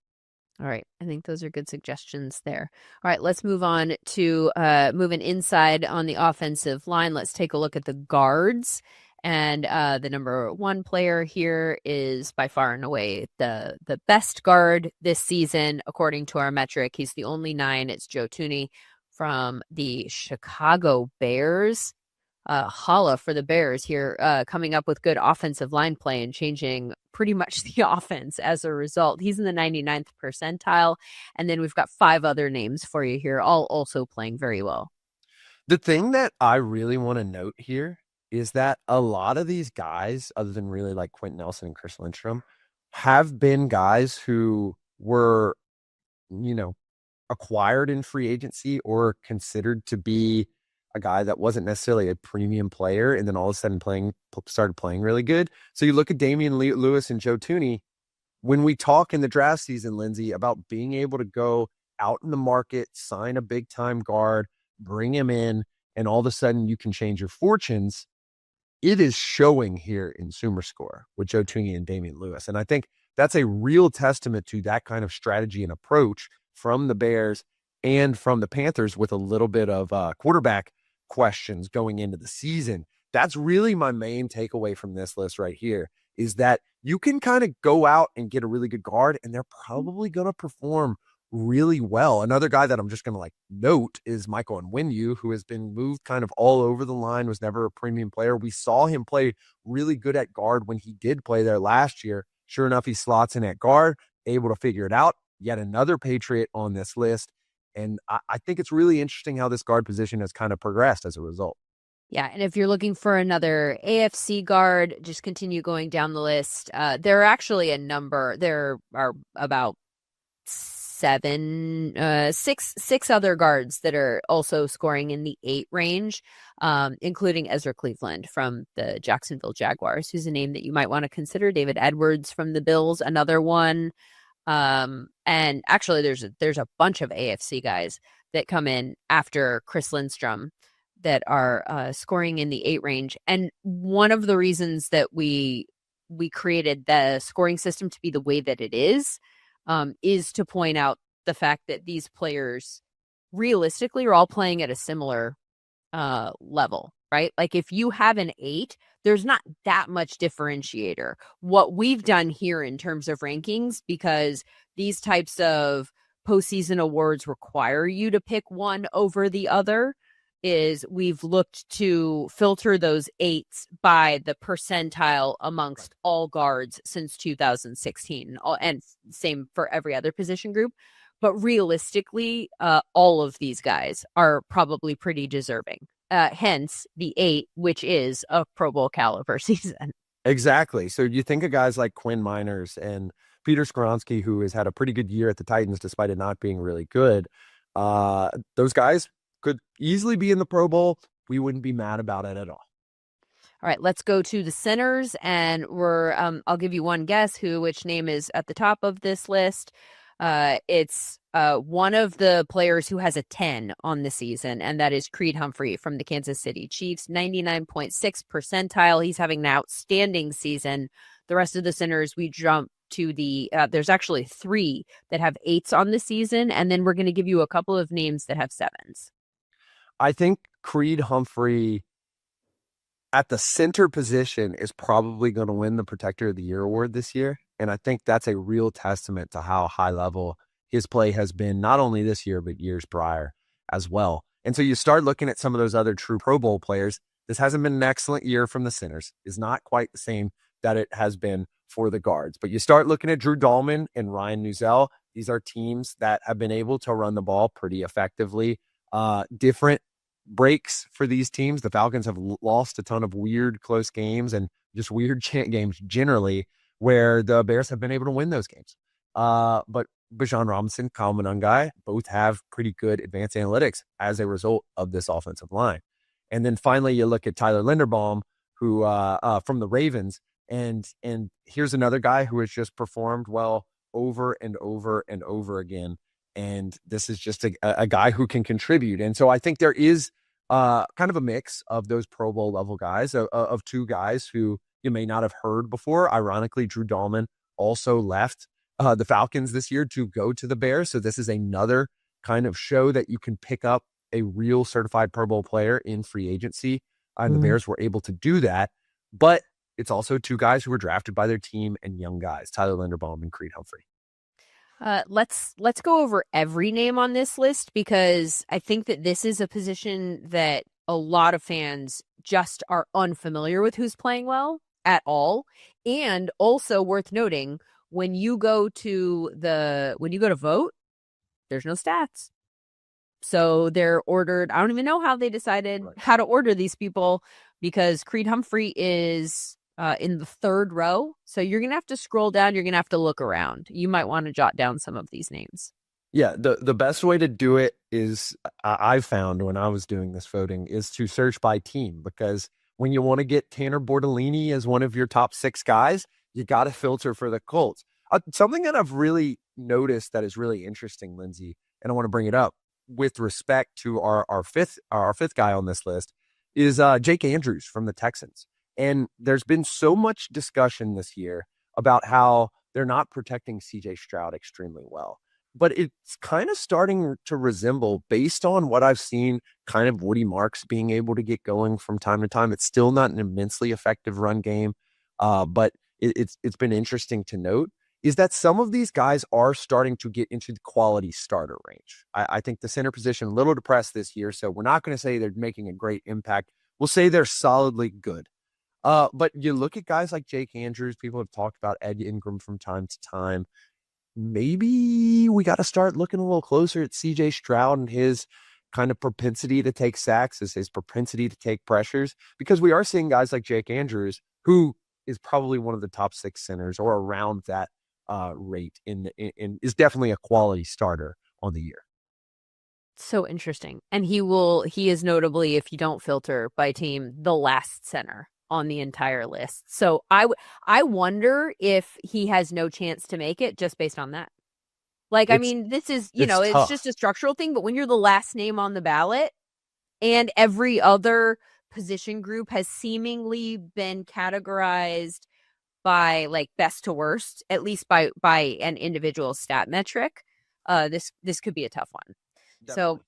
All right. I think those are good suggestions there. All right. Let's move on to moving inside on the offensive line. Let's take a look at the guards. And the number one player here is by far and away the best guard this season, according to our metric. He's the only 9. It's Joe Thuney from the Chicago Bears. Holla for the Bears here, coming up with good offensive line play and changing pretty much the offense as a result. He's in the 99th percentile. And then we've got 5 other names for you here, all also playing very well. The thing that I really want to note here is that a lot of these guys, other than really like Quentin Nelson and Chris Lindstrom, have been guys who were, acquired in free agency or considered to be a guy that wasn't necessarily a premium player, and then all of a sudden started playing really good. So you look at Damian Lewis and Joe Thuney. When we talk in the draft season, Lindsay, about being able to go out in the market, sign a big time guard, bring him in, and all of a sudden you can change your fortunes, it is showing here in SumerScore with Joe Thuney and Damian Lewis. And I think that's a real testament to that kind of strategy and approach from the Bears and from the Panthers, with a little bit of quarterback questions going into the season. That's really my main takeaway from this list right here, is that you can kind of go out and get a really good guard and they're probably going to perform really well. Another guy that I'm just going to note is Michael Onwenu, who has been moved kind of all over the line, was never a premium player. We saw him play really good at guard when he did play there last year. Sure enough, he slots in at guard, able to figure it out. Yet another Patriot on this list. And I think it's really interesting how this guard position has kind of progressed as a result. Yeah, and if you're looking for another AFC guard, just continue going down the list. There are actually a number. There are about six other guards that are also scoring in the 8 range, including Ezra Cleveland from the Jacksonville Jaguars, who's a name that you might want to consider. David Edwards from the Bills, another one. And actually there's a bunch of AFC guys that come in after Chris Lindstrom that are scoring in the 8 range. And one of the reasons that we created the scoring system to be the way that it is to point out the fact that these players realistically are all playing at a similar level, right? Like if you have an 8, there's not that much differentiator. What we've done here in terms of rankings, because these types of postseason awards require you to pick one over the other, is we've looked to filter those 8s by the percentile amongst all guards since 2016, and same for every other position group. But realistically, all of these guys are probably pretty deserving. Hence the 8, which is a Pro Bowl caliber season. Exactly. So you think of guys like Quinn Miners and Peter Skoronski, who has had a pretty good year at the Titans despite it not being really good. Those guys could easily be in the Pro Bowl. We wouldn't be mad about it at all. All right, let's go to the centers, and I'll give you one guess which name is at the top of this list. It's one of the players who has a 10 on the season, and that is Creed Humphrey from the Kansas City Chiefs, 99.6 percentile. He's having an outstanding season. The rest of the centers, we jump to there's actually 3 that have 8s on the season, and then we're going to give you a couple of names that have 7s. I think Creed Humphrey at the center position is probably going to win the Protector of the Year award this year. And I think that's a real testament to how high level his play has been, not only this year, but years prior as well. And so you start looking at some of those other true Pro Bowl players. This hasn't been an excellent year from the centers. It's not quite the same that it has been for the guards. But you start looking at Drew Dahlman and Ryan Nuzell. These are teams that have been able to run the ball pretty effectively. Different breaks for these teams. The Falcons have lost a ton of weird close games and just weird games generally, where the Bears have been able to win those games. But Bijan Robinson, Kyle Monangai, both have pretty good advanced analytics as a result of this offensive line. And then finally, you look at Tyler Linderbaum, who from the Ravens, and here's another guy who has just performed well over and over and over again. And this is just a guy who can contribute. And so I think there is kind of a mix of those Pro Bowl level guys, of two guys who you may not have heard before. Ironically, Drew Dahlman also left the Falcons this year to go to the Bears. So this is another kind of show that you can pick up a real certified Pro Bowl player in free agency. And the Bears were able to do that. But it's also two guys who were drafted by their team and young guys, Tyler Linderbaum and Creed Humphrey. Let's go over every name on this list, because I think that this is a position that a lot of fans just are unfamiliar with who's playing well at all. And also worth noting, when you go to vote, there's no stats. So they're ordered. I don't even know how they decided how to order these people, because Creed Humphrey is in the third row. So you're going to have to scroll down. You're going to have to look around. You might want to jot down some of these names. Yeah, the best way to do it is, I found when I was doing this voting, is to search by team, because when you want to get Tanner Bordellini as one of your top 6 guys, you got to filter for the Colts. Something that I've really noticed that is really interesting, Lindsay, and I want to bring it up with respect to our fifth guy on this list, is Jake Andrews from the Texans. And there's been so much discussion this year about how they're not protecting CJ Stroud extremely well. But it's kind of starting to resemble, based on what I've seen, kind of Woody Marks being able to get going from time to time. It's still not an immensely effective run game, but it's been interesting to note is that some of these guys are starting to get into the quality starter range. I think the center position, a little depressed this year, so we're not going to say they're making a great impact. We'll say they're solidly good. But you look at guys like Jake Andrews, people have talked about Ed Ingram from time to time. Maybe we got to start looking a little closer at CJ Stroud and his kind of propensity to take sacks, his propensity to take pressures, because we are seeing guys like Jake Andrews, who is probably one of the top 6 centers or around that rate in is definitely a quality starter on the year. So interesting. And he is notably, if you don't filter by team, the last center on the entire list. So I wonder if he has no chance to make it just based on that. I mean, this is, it's just a structural thing, but when you're the last name on the ballot and every other position group has seemingly been categorized by best to worst, at least by an individual stat metric, this could be a tough one. Definitely.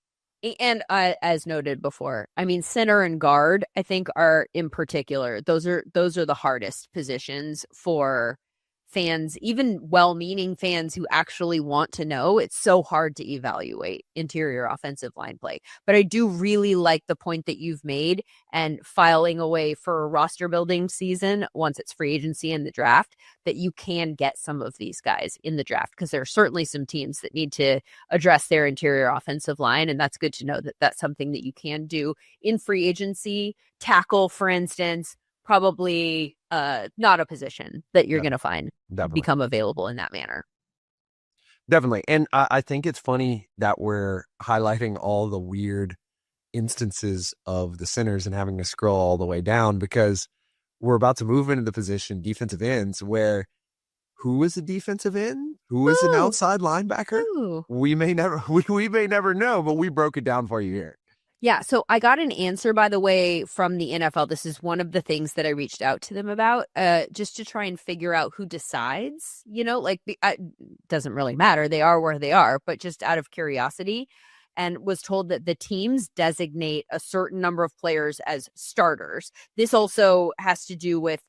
So, and as noted before, I mean, center and guard, I think, are in particular, those are the hardest positions for fans, even well-meaning fans who actually want to know. It's so hard to evaluate interior offensive line play. But I do really like the point that you've made, and filing away for a roster building season once it's free agency and the draft, that you can get some of these guys in the draft, because there are certainly some teams that need to address their interior offensive line. And that's good to know that that's something that you can do in free agency. Tackle, for instance, probably not a position that you're going to find become available in that manner. Definitely. And I think it's funny that we're highlighting all the weird instances of the centers and having to scroll all the way down, because we're about to move into the position defensive ends, where who is a defensive end? Who is an outside linebacker? We may never know, but we broke it down for you here. Yeah, so I got an answer, by the way, from the NFL. This is one of the things that I reached out to them about, just to try and figure out who decides, it doesn't really matter. They are where they are, but just out of curiosity. and was told that the teams designate a certain number of players as starters. This also has to do with,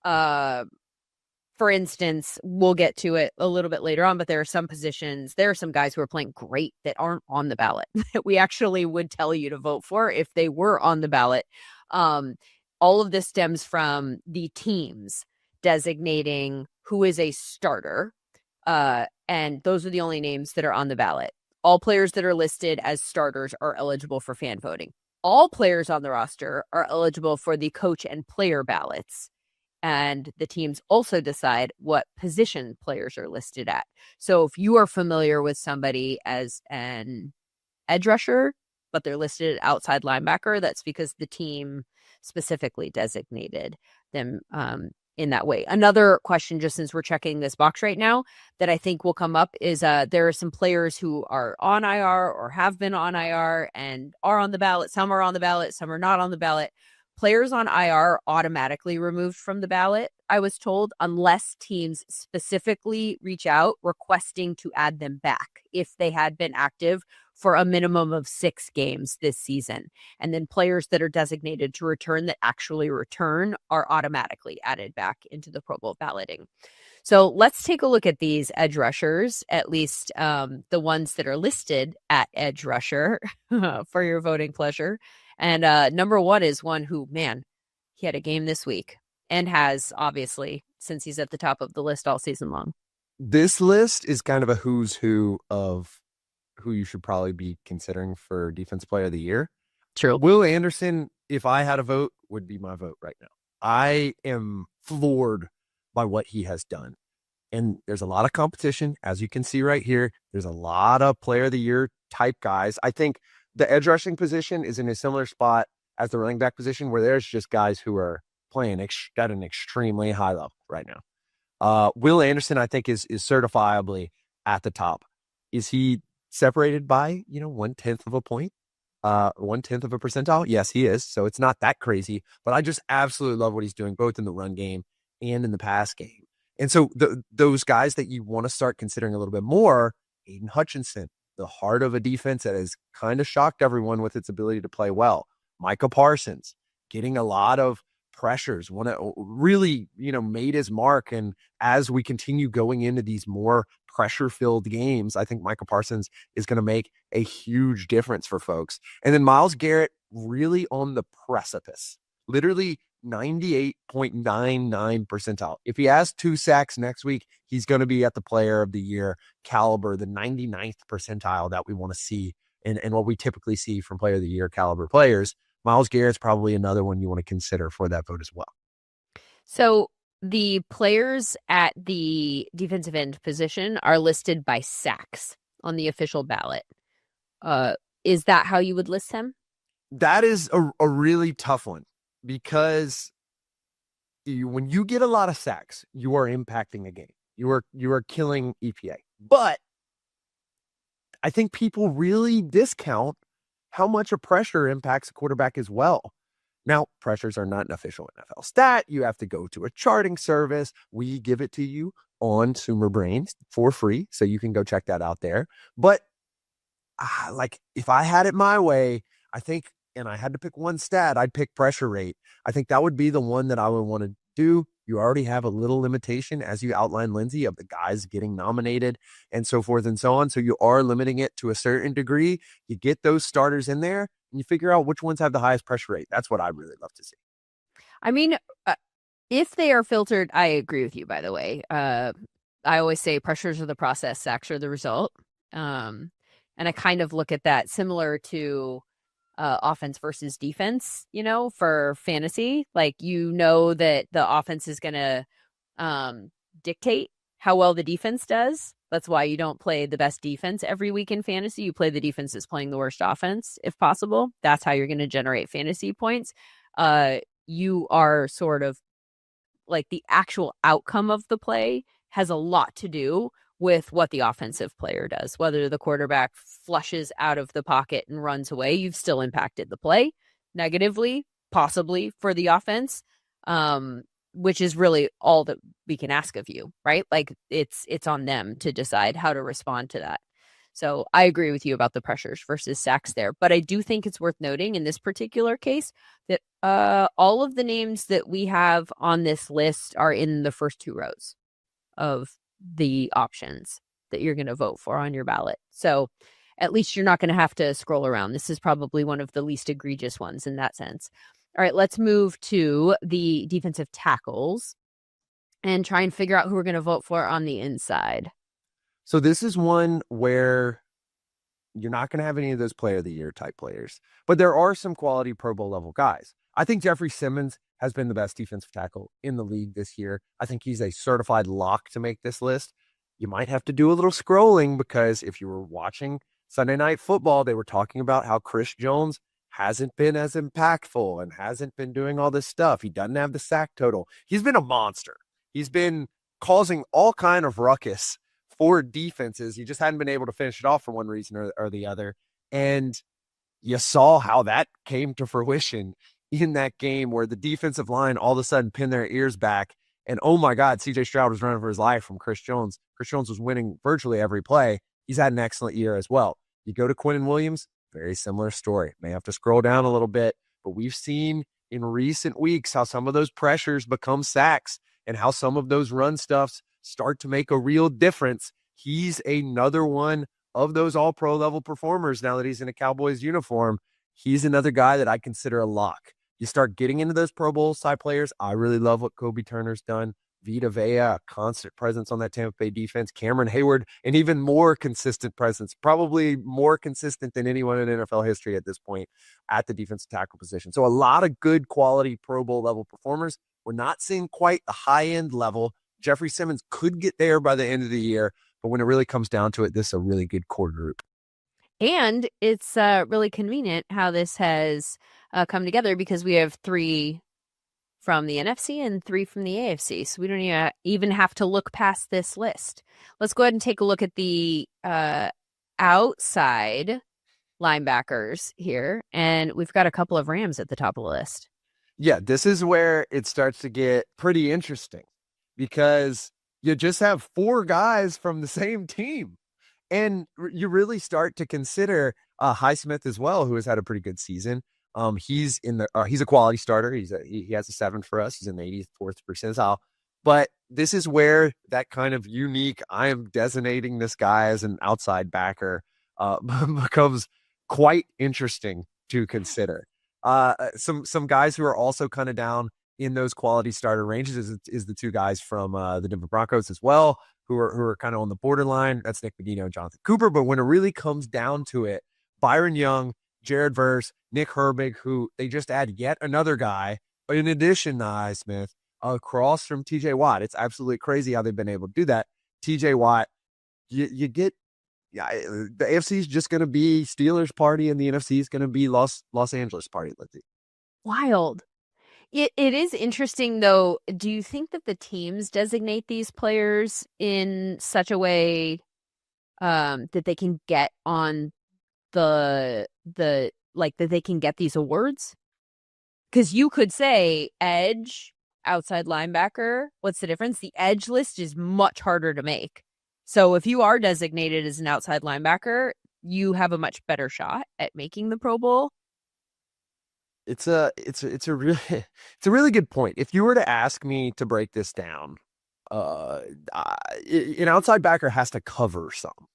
for instance, we'll get to it a little bit later on, but there are some positions, there are some guys who are playing great that aren't on the ballot that we actually would tell you to vote for if they were on the ballot. All of this stems from the teams designating who is a starter. And those are the only names that are on the ballot. All players that are listed as starters are eligible for fan voting. All players on the roster are eligible for the coach and player ballots. And the teams also decide what position players are listed at. So if you are familiar with somebody as an edge rusher, but they're listed outside linebacker, that's because the team specifically designated them in that way. Another question, just since we're checking this box right now, that I think will come up is there are some players who are on IR or have been on IR and are on the ballot. Some are on the ballot, some are not on the ballot. Players on IR automatically removed from the ballot, I was told, unless teams specifically reach out requesting to add them back if they had been active for a minimum of 6 games this season. And then players that are designated to return that actually return are automatically added back into the Pro Bowl balloting. So let's take a look at these edge rushers, at least the ones that are listed at edge rusher for your voting pleasure. And number 1 is one who, man, he had a game this week and has, obviously, since he's at the top of the list all season long. This list is kind of a who's who of who you should probably be considering for Defensive Player of the Year. True. Will Anderson, if I had a vote, would be my vote right now. I am floored by what he has done. And there's a lot of competition, as you can see right here. There's a lot of Player of the Year type guys. I think the edge rushing position is in a similar spot as the running back position, where there's just guys who are playing at an extremely high level right now. Will Anderson, I think, is certifiably at the top. Is he separated by 1/10 of a point, 1/10 of a percentile? Yes, he is. So it's not that crazy. But I just absolutely love what he's doing, both in the run game and in the pass game. And so those guys that you want to start considering a little bit more, Aiden Hutchinson, the heart of a defense that has kind of shocked everyone with its ability to play well. Micah Parsons, getting a lot of pressures, really, made his mark. And as we continue going into these more pressure-filled games, I think Micah Parsons is going to make a huge difference for folks. And then Myles Garrett, really on the precipice, literally 98.99 percentile. If he has 2 sacks next week, he's going to be at the Player of the Year caliber, the 99th percentile that we want to see and what we typically see from Player of the Year caliber players. Myles Garrett's probably another one you want to consider for that vote as well. So the players at the defensive end position are listed by sacks on the official ballot. Is that how you would list him? That is a really tough one, because when you get a lot of sacks, you are impacting a game. You are killing EPA. But I think people really discount how much a pressure impacts a quarterback as well. Now, pressures are not an official NFL stat. You have to go to a charting service. We give it to you on Sumer Brains for free, so you can go check that out there. But if I had it my way, I think, and I had to pick one stat, I'd pick pressure rate. I think that would be the one that I would want to do. You already have a little limitation, as you outlined, Lindsay, of the guys getting nominated and so forth and so on. So you are limiting it to a certain degree. You get those starters in there and you figure out which ones have the highest pressure rate. That's what I'd really love to see. I mean, if they are filtered, I agree with you, by the way. I always say pressures are the process, sacks are the result. And I kind of look at that similar to offense versus defense, for fantasy. Like, that the offense is going to dictate how well the defense does. That's why you don't play the best defense every week in fantasy. You play the defense that's playing the worst offense, if possible. That's how you're going to generate fantasy points. You are sort of like, the actual outcome of the play has a lot to do with what the offensive player does. Whether the quarterback flushes out of the pocket and runs away, you've still impacted the play negatively, possibly, for the offense, which is really all that we can ask of you, right? Like, it's on them to decide how to respond to that. So I agree with you about the pressures versus sacks there. But I do think it's worth noting in this particular case that all of the names that we have on this list are in the first two rows of the options that you're going to vote for on your ballot. So at least you're not going to have to scroll around. This is probably one of the least egregious ones in that sense. All right, let's move to the defensive tackles and try and figure out who we're going to vote for on the inside. So this is one where you're not going to have any of those player of the year type players, but there are some quality Pro Bowl level guys. I think Jeffrey Simmons has been the best defensive tackle in the league this year. I think he's a certified lock to make this list. You might have to do a little scrolling because if you were watching Sunday Night Football, they were talking about how Chris Jones hasn't been as impactful and hasn't been doing all this stuff. He doesn't have the sack total. He's been a monster. He's been causing all kind of ruckus for defenses. He just hadn't been able to finish it off for one reason or the other. And you saw how that came to fruition in that game where the defensive line all of a sudden pinned their ears back. And oh my God, CJ Stroud was running for his life from Chris Jones. Chris Jones was winning virtually every play. He's had an excellent year as well. You go to Quinnen Williams, very similar story. May have to scroll down a little bit, but we've seen in recent weeks how some of those pressures become sacks and how some of those run stuffs start to make a real difference. He's another one of those all-pro level performers now that he's in a Cowboys uniform. He's another guy that I consider a lock. You start getting into those Pro Bowl side players. I really love what Kobe Turner's done. Vita Vea, a constant presence on that Tampa Bay defense. Cameron Hayward, an even more consistent presence, probably more consistent than anyone in NFL history at this point at the defensive tackle position. So a lot of good quality Pro Bowl level performers. We're not seeing quite the high-end level. Jeffrey Simmons could get there by the end of the year, but when it really comes down to it, this is a really good core group. And it's really convenient how this has come together because we have 3 from the NFC and 3 from the AFC. So we don't even have to look past this list. Let's go ahead and take a look at the outside linebackers here. And we've got a couple of Rams at the top of the list. Yeah, this is where it starts to get pretty interesting because you just have 4 guys from the same team. And you really start to consider Highsmith as well, who has had a pretty good season. He's a quality starter. He has a 7 for us. He's in the 84th percentile. But this is where that kind of unique, I am designating this guy as an outside backer, becomes quite interesting to consider. Some guys who are also kind of down in those quality starter ranges is the 2 guys from the Denver Broncos as well, who are kind of on the borderline. That's Nick Medino and Jonathan Cooper. But when it really comes down to it, Byron Young, Jared Verse, Nick Herbig, who they just add yet another guy, in addition to Highsmith, across from TJ Watt. It's absolutely crazy how they've been able to do that. TJ Watt, you get, the AFC is just going to be Steelers party and the NFC is going to be Los Angeles party, Lindsay. Wild. It is interesting, though. Do you think that the teams designate these players in such a way that they can get on that they can get these awards? Because you could say edge, outside linebacker. What's the difference? The edge list is much harder to make. So if you are designated as an outside linebacker, you have a much better shot at making the Pro Bowl. It's a really good point. If you were to ask me to break this down, an outside backer has to cover some,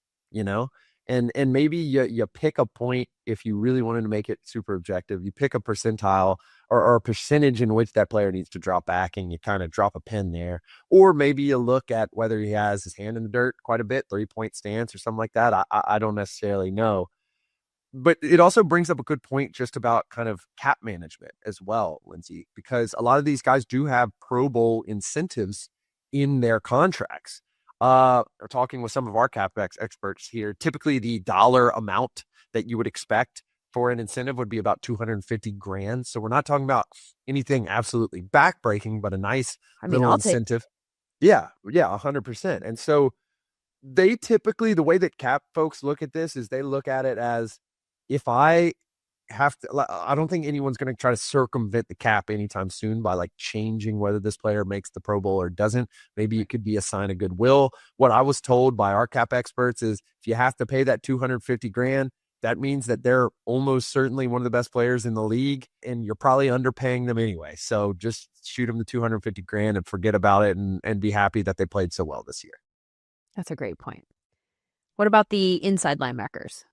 and maybe you pick a point if you really wanted to make it super objective. You pick a percentile or a percentage in which that player needs to drop back, and you kind of drop a pin there. Or maybe you look at whether he has his hand in the dirt quite a bit, 3-point stance or something like that. I don't necessarily know. But it also brings up a good point just about kind of cap management as well, Lindsay, because a lot of these guys do have Pro Bowl incentives in their contracts. We're talking with some of our CapEx experts here. Typically, the dollar amount that you would expect for an incentive would be about $250,000. So we're not talking about anything absolutely backbreaking, but a nice little incentive. Yeah, 100%. And so they typically, the way that cap folks look at this is they look at it as, if I I don't think anyone's going to try to circumvent the cap anytime soon by like changing whether this player makes the Pro Bowl or doesn't. Maybe it could be a sign of goodwill. What I was told by our cap experts is if you have to pay that 250 grand, that means that they're almost certainly one of the best players in the league, and you're probably underpaying them anyway. So just shoot them the 250 grand and forget about it, and be happy that they played so well this year. That's a great point. What about the inside linebackers?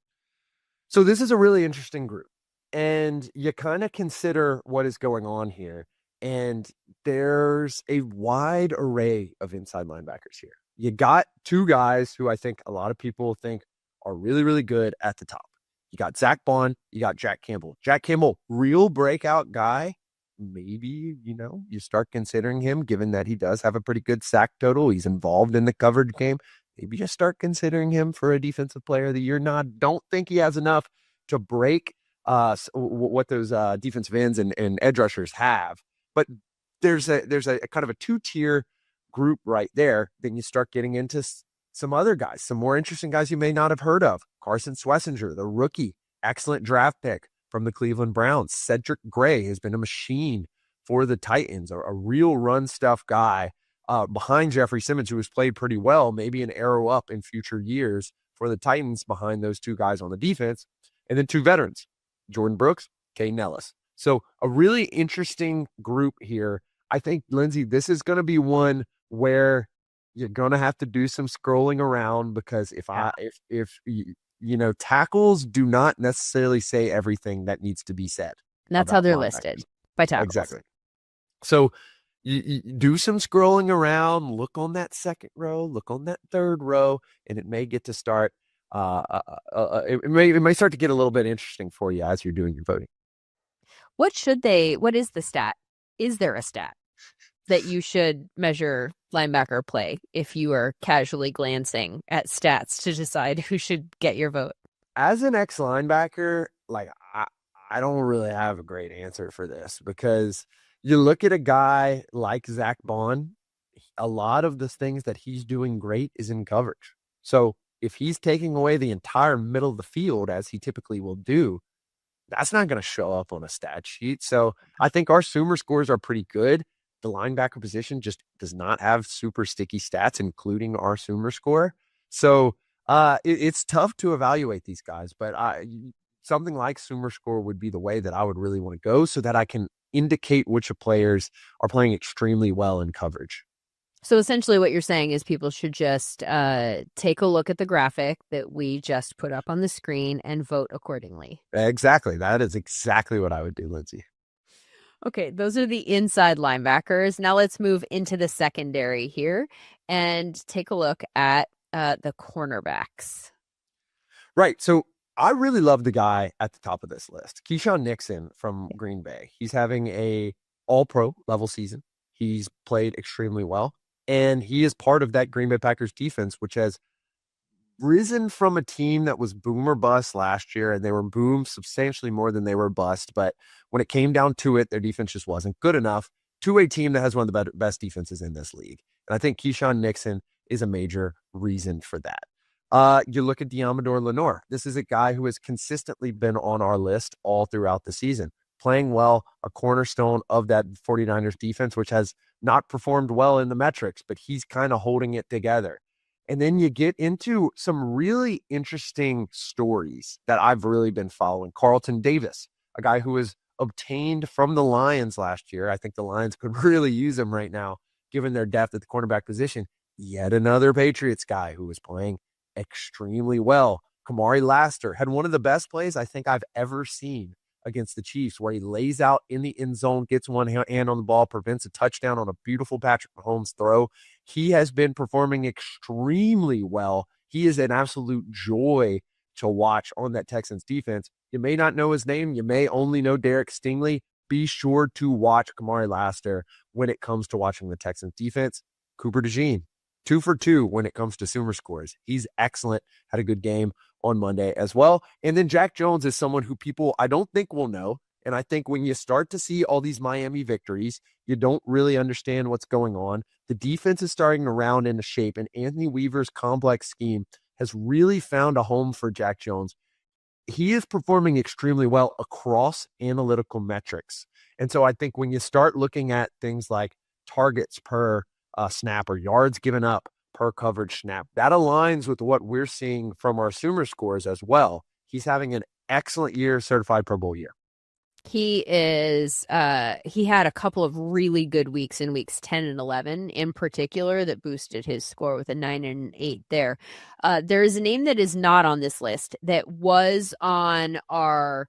So this is a really interesting group, and you kind of consider what is going on here. And there's a wide array of inside linebackers here. You got two guys who I think a lot of people think are really, really good at the top. You got Zach Bond, you got Jack Campbell. Jack Campbell, real breakout guy. Maybe, you start considering him, given that he does have a pretty good sack total. He's involved in the coverage game. Maybe just start considering him for a defensive player of the year. Don't think he has enough to break what those defensive ends and edge rushers have. But there's a kind of a two-tier group right there. Then you start getting into some other guys, some more interesting guys you may not have heard of. Carson Schlesinger, the rookie, excellent draft pick from the Cleveland Browns. Cedric Gray has been a machine for the Titans, a real run stuff guy behind Jeffrey Simmons, who has played pretty well, maybe an arrow up in future years for the Titans behind those two guys on the defense. And then two veterans, Jordan Brooks, Caden Ellis. So a really interesting group here. I think, Lindsay, this is going to be one where you're going to have to do some scrolling around, because if tackles do not necessarily say everything that needs to be said. And that's how they're listed, by tackles. Exactly. So you do some scrolling around, look on that second row, look on that third row, and it may get to start. It may start to get a little bit interesting for you as you're doing your voting. What is the stat? Is there a stat that you should measure linebacker play if you are casually glancing at stats to decide who should get your vote? As an ex-linebacker, I don't really have a great answer for this, because you look at a guy like Zach Bond, a lot of the things that he's doing great is in coverage. So if he's taking away the entire middle of the field, as he typically will do, that's not going to show up on a stat sheet. So I think our SumerScores are pretty good. The linebacker position just does not have super sticky stats, including our SumerScore. So it's tough to evaluate these guys, but something like SumerScore would be the way that I would really want to go, so that I can indicate which players are playing extremely well in coverage. So essentially what you're saying is people should just take a look at the graphic that we just put up on the screen and vote accordingly. Exactly. That is exactly what I would do, Lindsay. Okay, those are the inside linebackers. Now let's move into the secondary here and take a look at the cornerbacks. Right. So I really love the guy at the top of this list, Keyshawn Nixon from Green Bay. He's having a all-pro level season. He's played extremely well, and he is part of that Green Bay Packers defense, which has risen from a team that was boom or bust last year, and they were boom substantially more than they were bust. But when it came down to it, their defense just wasn't good enough, to a team that has one of the best defenses in this league. And I think Keyshawn Nixon is a major reason for that. You look at Deommodore Lenoir. This is a guy who has consistently been on our list all throughout the season, playing well, a cornerstone of that 49ers defense, which has not performed well in the metrics, but he's kind of holding it together. And then you get into some really interesting stories that I've really been following. Carlton Davis, a guy who was obtained from the Lions last year. I think the Lions could really use him right now, given their depth at the cornerback position. Yet another Patriots guy who was playing extremely well. Kamari Laster had one of the best plays I think I've ever seen against the Chiefs, where he lays out in the end zone, gets one hand on the ball, prevents a touchdown on a beautiful Patrick Mahomes throw. He has been performing extremely well. He is an absolute joy to watch on that Texans defense. You may not know his name. You may only know Derek Stingley. Be sure to watch Kamari Laster when it comes to watching the Texans defense. Cooper DeJean, 2 for 2 when it comes to SumerScores. He's excellent. Had a good game on Monday as well. And then Jack Jones is someone who people I don't think will know. And I think when you start to see all these Miami victories, you don't really understand what's going on. The defense is starting to round into shape, and Anthony Weaver's complex scheme has really found a home for Jack Jones. he is performing extremely well across analytical metrics. And so I think when you start looking at things like targets per snap or yards given up per coverage snap, that aligns with what we're seeing from our SumerScores as well. He's having an excellent year, certified Pro Bowl year. He had a couple of really good weeks in weeks 10 and 11 in particular that boosted his score with a 9 and 8 there. There is a name that is not on this list that was on our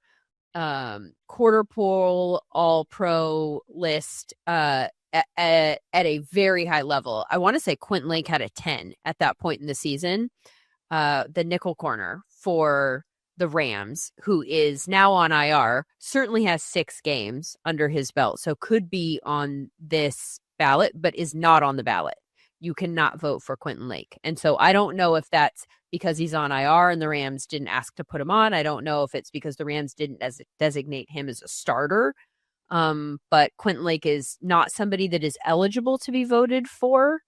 quarter poll all pro list at a very high level. I want to say Quentin Lake had a 10 at that point in the season. The nickel corner for the Rams, who is now on IR, certainly has 6 games under his belt, so could be on this ballot, but is not on the ballot. You cannot vote for Quentin Lake. And so I don't know if that's because he's on IR and the Rams didn't ask to put him on. I don't know if it's because the Rams didn't designate him as a starter. But Quentin Lake is not somebody that is eligible to be voted for.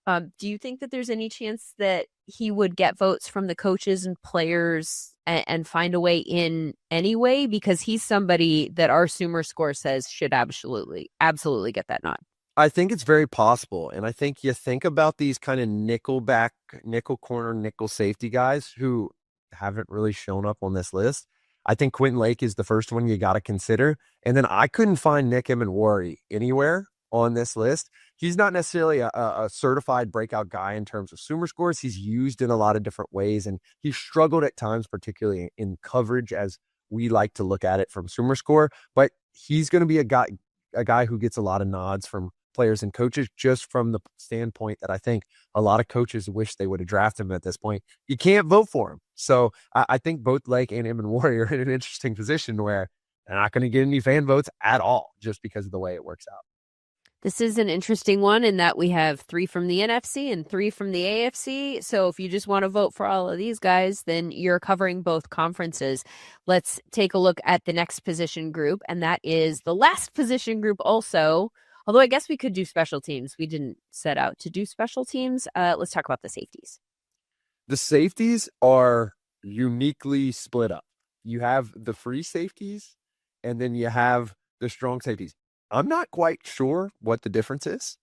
Do you think that there's any chance that he would get votes from the coaches and players and find a way in anyway? Because he's somebody that our SumerScore says should absolutely get that nod. I think it's very possible. And I think you think about these kind of nickel corner, nickel safety guys who haven't really shown up on this list. I think Quentin Lake is the first one you got to consider. And then I couldn't find Nick Emenwari anywhere on this list. He's not necessarily a certified breakout guy in terms of SumerScores. He's used in a lot of different ways, and he's struggled at times, particularly in coverage, as we like to look at it from SumerScore. But he's going to be a guy who gets a lot of nods from players and coaches, just from the standpoint that I think a lot of coaches wish they would have drafted him at this point. You can't vote for him. So I think both Lake and Emenwari are in an interesting position where they're not going to get any fan votes at all just because of the way it works out. This is an interesting one in that we have 3 from the NFC and 3 from the AFC. So if you just want to vote for all of these guys, then you're covering both conferences. Let's take a look at the next position group, and that is the last position group also. Although I guess we could do special teams. We didn't set out to do special teams. Let's talk about the safeties. The safeties are uniquely split up. You have the free safeties, and then you have the strong safeties. I'm not quite sure what the difference is,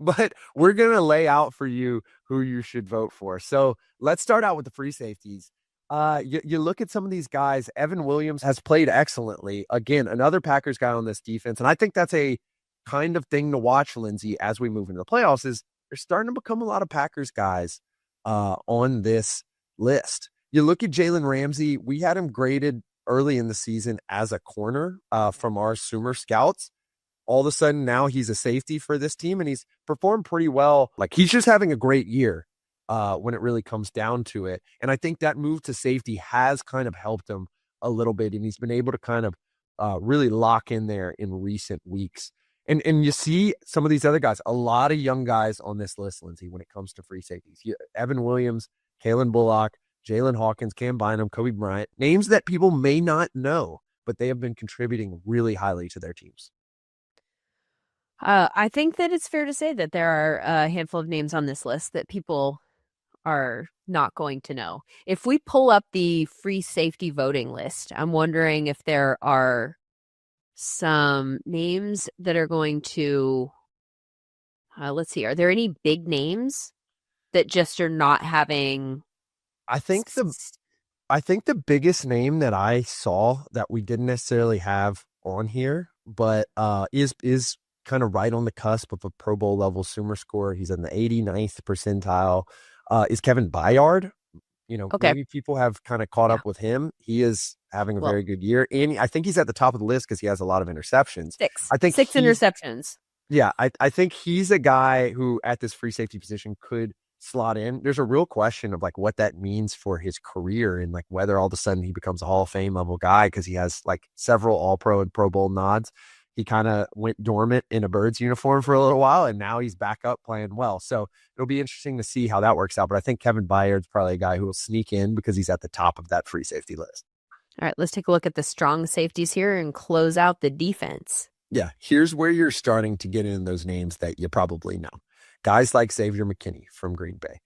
but we're going to lay out for you who you should vote for. So let's start out with the free safeties. You look at some of these guys. Evan Williams has played excellently. Again, another Packers guy on this defense. And I think that's a kind of thing to watch, Lindsay, as we move into the playoffs, is there's starting to become a lot of Packers guys on this list. You look at Jalen Ramsey. We had him graded early in the season as a corner from our Sumer scouts. All of a sudden, now he's a safety for this team, and he's performed pretty well. Like, he's just having a great year when it really comes down to it. And I think that move to safety has kind of helped him a little bit, and he's been able to kind of really lock in there in recent weeks. And you see some of these other guys, a lot of young guys on this list, Lindsay, when it comes to free safeties. Evan Williams, Kalen Bullock, Jalen Hawkins, Cam Bynum, Kobe Bryant, names that people may not know, but they have been contributing really highly to their teams. I think that it's fair to say that there are a handful of names on this list that people are not going to know. If we pull up the free safety voting list, I'm wondering if there are some names that are going to, let's see, are there any big names that just are not having? I think the biggest name that I saw that we didn't necessarily have on here, but is kind of right on the cusp of a Pro Bowl level SumerScore. He's in the 89th percentile. Is Kevin Byard. Maybe people have kind of caught up with him. He is having a very good year. And I think he's at the top of the list because he has a lot of interceptions. 6 six interceptions. Yeah, I think he's a guy who at this free safety position could slot in. There's a real question of like what that means for his career and like whether all of a sudden he becomes a Hall of Fame level guy because he has like several All-Pro and Pro Bowl nods. He kind of went dormant in a Birds uniform for a little while, and now he's back up playing well. So it'll be interesting to see how that works out. But I think Kevin Byard's probably a guy who will sneak in because he's at the top of that free safety list. All right, let's take a look at the strong safeties here and close out the defense. Yeah, here's where you're starting to get in those names that you probably know. Guys like Xavier McKinney from Green Bay.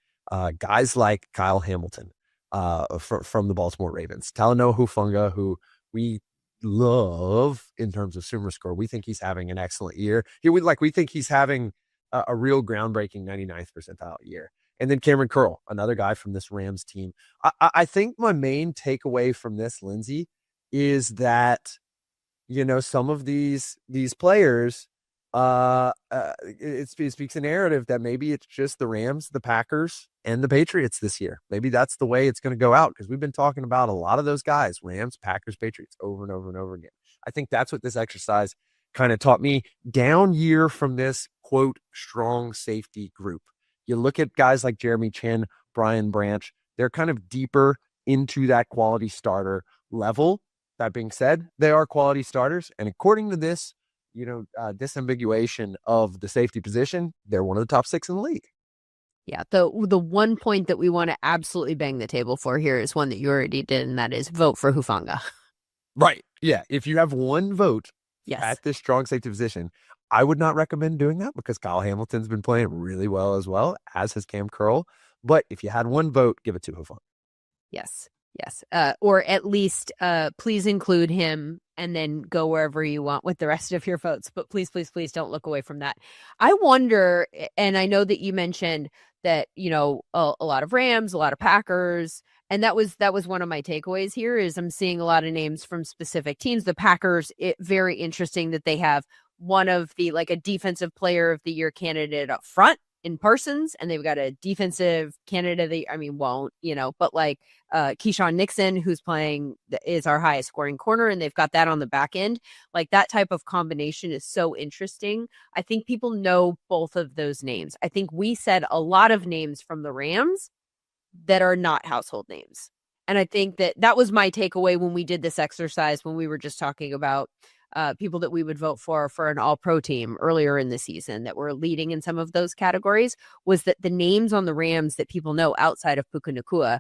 Guys like Kyle Hamilton. from the Baltimore Ravens. Talanoa Hufanga, who we love in terms of SumerScore. We think he's having an excellent year. We think he's having a real groundbreaking 99th percentile year. And then Cameron Curl, another guy from this Rams team. I think my main takeaway from this, Lindsay, is that, some of these players, it speaks a narrative that maybe it's just the Rams, the Packers, and the Patriots this year. Maybe that's the way it's going to go out, because we've been talking about a lot of those guys, Rams, Packers, Patriots, over and over and over again. I think that's what this exercise kind of taught me. Down year from this, quote, strong safety group. You look at guys like Jeremy Chin, Brian Branch, they're kind of deeper into that quality starter level. That being said, they are quality starters. And according to this, disambiguation of the safety position, they're one of the top 6 in the league. Yeah, the one point that we want to absolutely bang the table for here is one that you already did, and that is vote for Hufanga. Right. Yeah. If you have one vote at this strong safety position, I would not recommend doing that, because Kyle Hamilton's been playing really well, as has Cam Curl. But if you had one vote, give it to Hufanga. Yes. Or at least please include him and then go wherever you want with the rest of your votes. But please, please, please don't look away from that. I wonder, and I know that you mentioned that, a lot of Rams, a lot of Packers, and that was one of my takeaways here is I'm seeing a lot of names from specific teams. The Packers, very interesting that they have one of the, a defensive player of the year candidate up front in Parsons, and they've got a defensive candidate. But Keyshawn Nixon, who's is our highest scoring corner, and they've got that on the back end. That type of combination is so interesting. I think people know both of those names. I think we said a lot of names from the Rams that are not household names. And I think that was my takeaway when we did this exercise, when we were just talking about people that we would vote for an all-pro team earlier in the season that were leading in some of those categories, was that the names on the Rams that people know outside of Puka Nacua,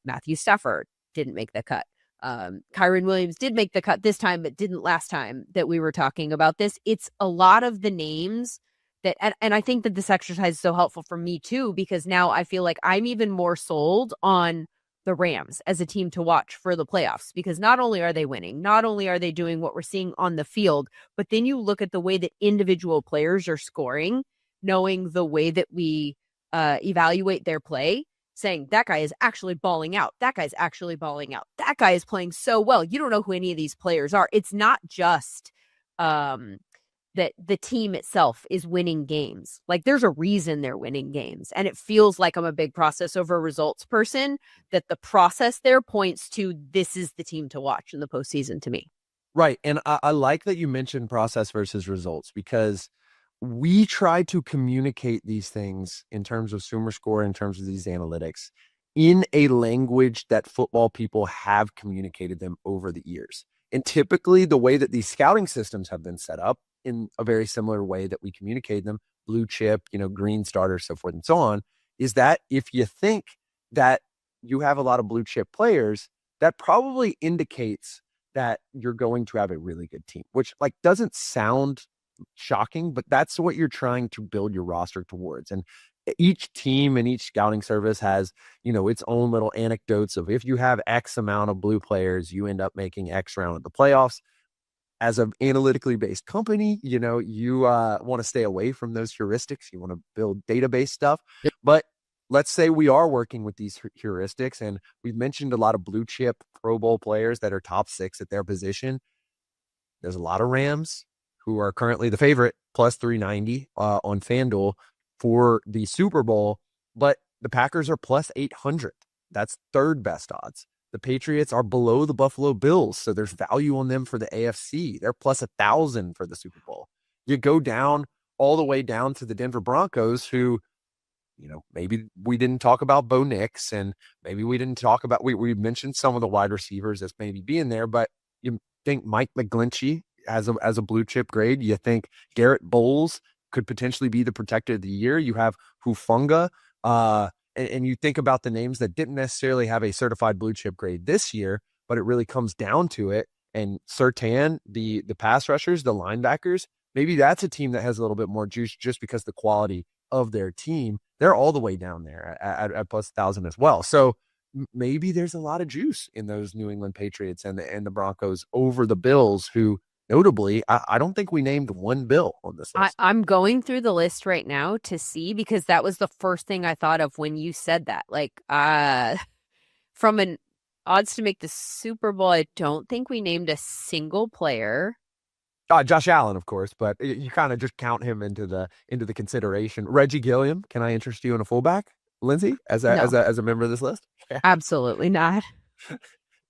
Matthew Stafford didn't make the cut. Kyron Williams did make the cut this time, but didn't last time that we were talking about this. It's a lot of the names that, and I think that this exercise is so helpful for me too, because now I feel like I'm even more sold on the Rams as a team to watch for the playoffs, because not only are they winning, not only are they doing what we're seeing on the field, but then you look at the way that individual players are scoring, knowing the way that we evaluate their play, saying that guy is actually balling out. That guy's actually balling out. That guy is playing so well. You don't know who any of these players are. It's not just that the team itself is winning games. There's a reason they're winning games. And it feels like I'm a big process over results person, that the process there points to this is the team to watch in the postseason to me. Right. And I like that you mentioned process versus results, because we try to communicate these things in terms of SumerScore, in terms of these analytics, in a language that football people have communicated them over the years. And typically the way that these scouting systems have been set up, in a very similar way that we communicate them, blue chip, green starter, so forth and so on, is that if you think that you have a lot of blue chip players, that probably indicates that you're going to have a really good team, which doesn't sound shocking, but that's what you're trying to build your roster towards. And each team and each scouting service has, its own little anecdotes of, if you have X amount of blue players, you end up making X round of the playoffs. As an analytically based company, you want to stay away from those heuristics. You want to build database stuff. Yep. But let's say we are working with these heuristics, and we've mentioned a lot of blue chip Pro Bowl players that are top 6 at their position. There's a lot of Rams who are currently the favorite, plus 390 on FanDuel for the Super Bowl, but the Packers are plus 800. That's third best odds. The Patriots are below the Buffalo Bills, so there's value on them for the AFC. They're plus 1,000 for the Super Bowl. You go down all the way down to the Denver Broncos, who, maybe we didn't talk about Bo Nix, and maybe we didn't talk about, we mentioned some of the wide receivers as maybe being there, but you think Mike McGlinchey as a blue chip grade. You think Garrett Bowles could potentially be the protector of the year. You have Hufanga, and you think about the names that didn't necessarily have a certified blue chip grade this year, but it really comes down to it. And Surtain, the pass rushers, the linebackers, maybe that's a team that has a little bit more juice just because the quality of their team. They're all the way down there at plus 1,000 as well. So maybe there's a lot of juice in those New England Patriots and the Broncos over the Bills, who notably, I don't think we named one Bill on this list. I'm going through the list right now to see, because that was the first thing I thought of when you said that. Like, from an odds to make the Super Bowl, I don't think we named a single player. Josh Allen, of course, but you kind of just count him into the consideration. Reggie Gilliam, can I interest you in a fullback, Lindsay, as a member of this list? Yeah. Absolutely not.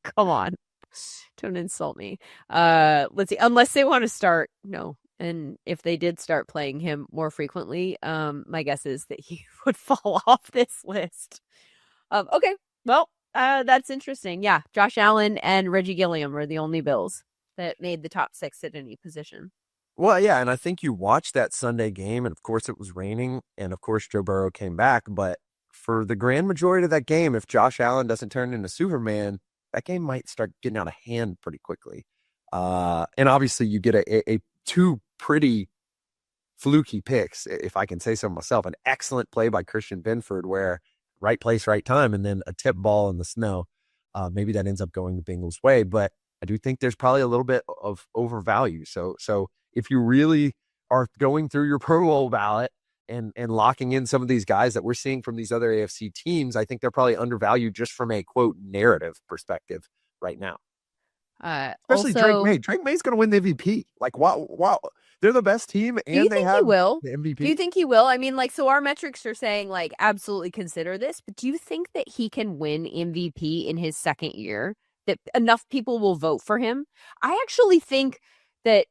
Come on. Don't insult me. Let's see. Unless they want to start, no. And if they did start playing him more frequently, my guess is that he would fall off this list. Okay. Well, that's interesting. Yeah. Josh Allen and Reggie Gilliam are the only Bills that made the top 6 at any position. Well, yeah, and I think you watched that Sunday game, and of course it was raining, and of course Joe Burrow came back, but for the grand majority of that game, if Josh Allen doesn't turn into Superman, that game might start getting out of hand pretty quickly. And obviously you get a 2 pretty fluky picks, if I can say so myself. An excellent play by Christian Benford where right place, right time, and then a tip ball in the snow. Maybe that ends up going the Bengals' way, but I do think there's probably a little bit of overvalue. So if you really are going through your Pro Bowl ballot and locking in some of these guys that we're seeing from these other AFC teams, I think they're probably undervalued just from a quote narrative perspective right now. Especially also, Drake May. Drake May's going to win the MVP. Like, wow, they're the best team, and they have the MVP. Do you think he will? I mean, like, so our metrics are saying, like, absolutely consider this, but do you think that he can win MVP in his second year? That enough people will vote for him? I actually think that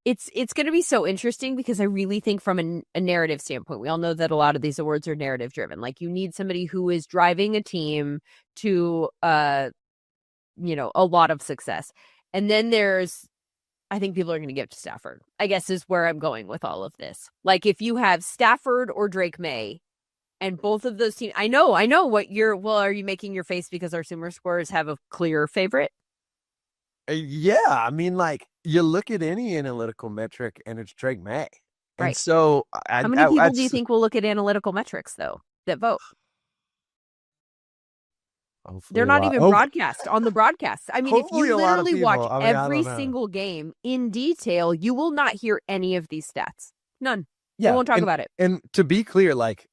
it's going to be so interesting, because I really think from a narrative standpoint, we all know that a lot of these awards are narrative driven. Like, you need somebody who is driving a team to, a lot of success. And then I think people are going to give to Stafford, I guess, is where I'm going with all of this. Like, if you have Stafford or Drake May, and both of those teams, I know what are you making your face because our SumerScores have a clear favorite? Yeah, I mean, like, you look at any analytical metric and it's Drake May. Right. And so how many people do you think will look at analytical metrics, though, that vote? They're not even broadcast on the broadcast. I mean, if you literally watch every single game in detail, you will not hear any of these stats. None. Yeah, we won't talk about it. And to be clear, like,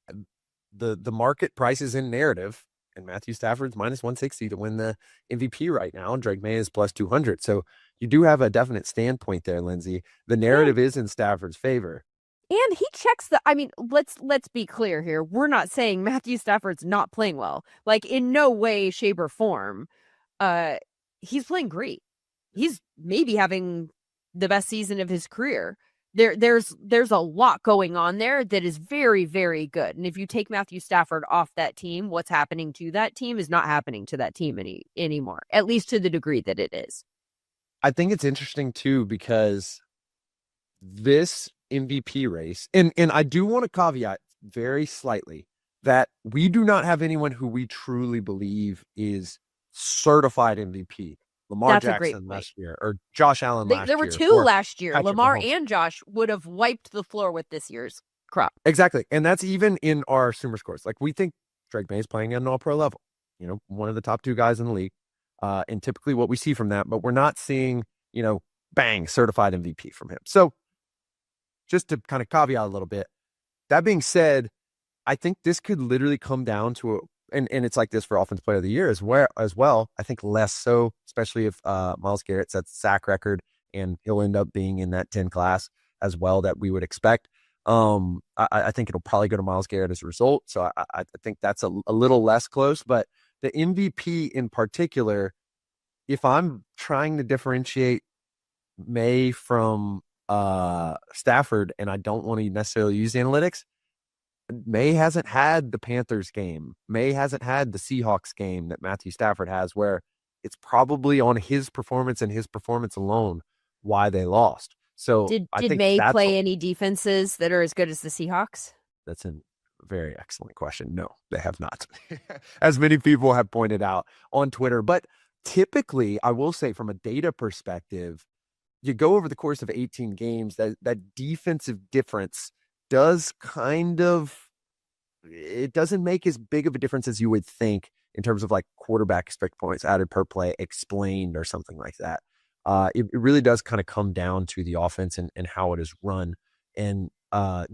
the market prices in narrative, and Matthew Stafford's minus 160 to win the MVP right now, and Drake May is plus 200. So you do have a definite standpoint there, Lindsay. The narrative is in Stafford's favor. And he checks let's be clear here. We're not saying Matthew Stafford's not playing well. Like, in no way, shape, or form. He's playing great. He's maybe having the best season of his career. There's a lot going on there that is very, very good. And if you take Matthew Stafford off that team, what's happening to that team is not happening to that team anymore, at least to the degree that it is. I think it's interesting too, because this MVP race, and I do want to caveat very slightly that we do not have anyone who we truly believe is certified MVP. Lamar Jackson last year, or Josh Allen last year. There were 2 last year. Lamar and Josh would have wiped the floor with this year's crop. Exactly. And that's even in our SumerScores. Like, we think Drake May is playing at an all-pro level, one of the top 2 guys in the league. And typically what we see from that, but we're not seeing, bang, certified MVP from him. So just to kind of caveat a little bit, that being said, I think this could literally come down to and it's like this for Offensive Player of the Year as well. I think less so, especially if Myles Garrett sets the sack record, and he'll end up being in that 10 class as well that we would expect. I think it'll probably go to Myles Garrett as a result. So I think that's a little less close. But the MVP in particular, if I'm trying to differentiate May from Stafford, and I don't want to necessarily use analytics, May hasn't had the Panthers game. May hasn't had the Seahawks game that Matthew Stafford has, where it's probably on his performance and his performance alone why they lost. So did May play any defenses that are as good as the Seahawks? That's a very excellent question. No, they have not, as many people have pointed out on Twitter. But typically, I will say, from a data perspective, you go over the course of 18 games, that defensive difference does kind of it doesn't make as big of a difference as you would think in terms of like quarterback expected points added per play explained or something like that. It really does kind of come down to the offense and how it is run. And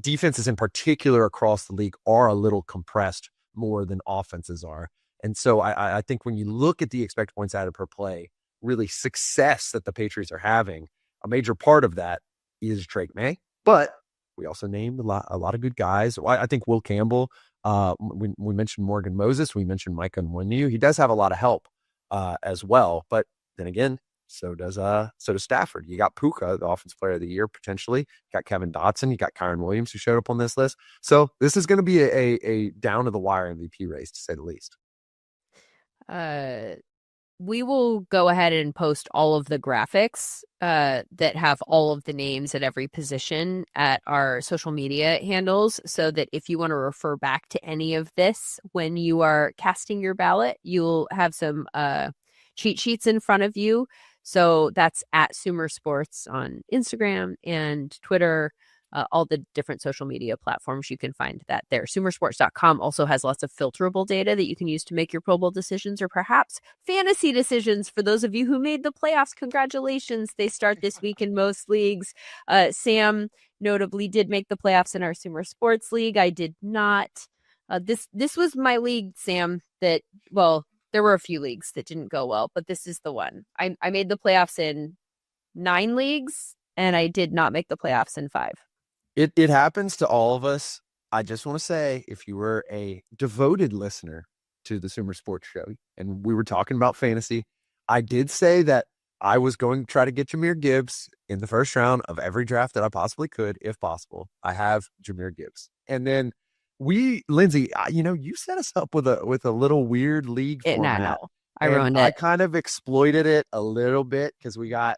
defenses in particular across the league are a little compressed more than offenses are. And so I think when you look at the expected points added per play, really success that the Patriots are having, a major part of that is Drake May. But we also named a lot of good guys. I think Will Campbell, we mentioned Morgan Moses, we mentioned Micah Nwonu. He does have a lot of help as well. But then again, so does Stafford. You got Puka, the offensive player of the year, potentially. You got Kevin Dotson. You got Kyron Williams, who showed up on this list. So this is going to be a down to the wire MVP race, to say the least. We will go ahead and post all of the graphics that have all of the names at every position at our social media handles, so that if you want to refer back to any of this when you are casting your ballot, you'll have some cheat sheets in front of you. So that's at SumerSports on Instagram and Twitter, all the different social media platforms. You can find that there. SumerSports.com also has lots of filterable data that you can use to make your Pro Bowl decisions, or perhaps fantasy decisions. For those of you who made the playoffs, congratulations. They start this week in most leagues. Sam notably did make the playoffs in our SumerSports league. I did not. This was my league, Sam, that, well, there were a few leagues that didn't go well, but this is the one. I made the playoffs in 9 leagues, and I did not make the playoffs in 5. It happens to all of us. I just want to say, if you were a devoted listener to the Sumer Sports Show and we were talking about fantasy, I did say that I was going to try to get Jahmyr Gibbs in the first round of every draft that I possibly could, if possible. I have Jahmyr Gibbs. And then Lindsay, you set us up with a little weird league format. No, I ruined it. I kind of exploited it a little bit because we got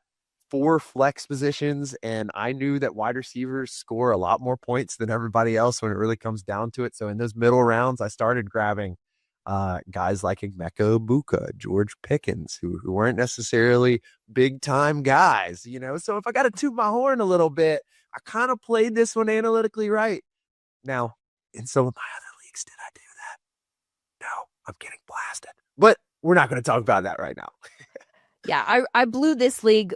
4 flex positions, and I knew that wide receivers score a lot more points than everybody else when it really comes down to it. So in those middle rounds, I started grabbing guys like Emeka Egbuka, George Pickens, who weren't necessarily big time guys, So if I got to toot my horn a little bit, I kind of played this one analytically right. Now, in some of my other leagues, did I do that? No, I'm getting blasted. But we're not going to talk about that right now. Yeah, I blew this league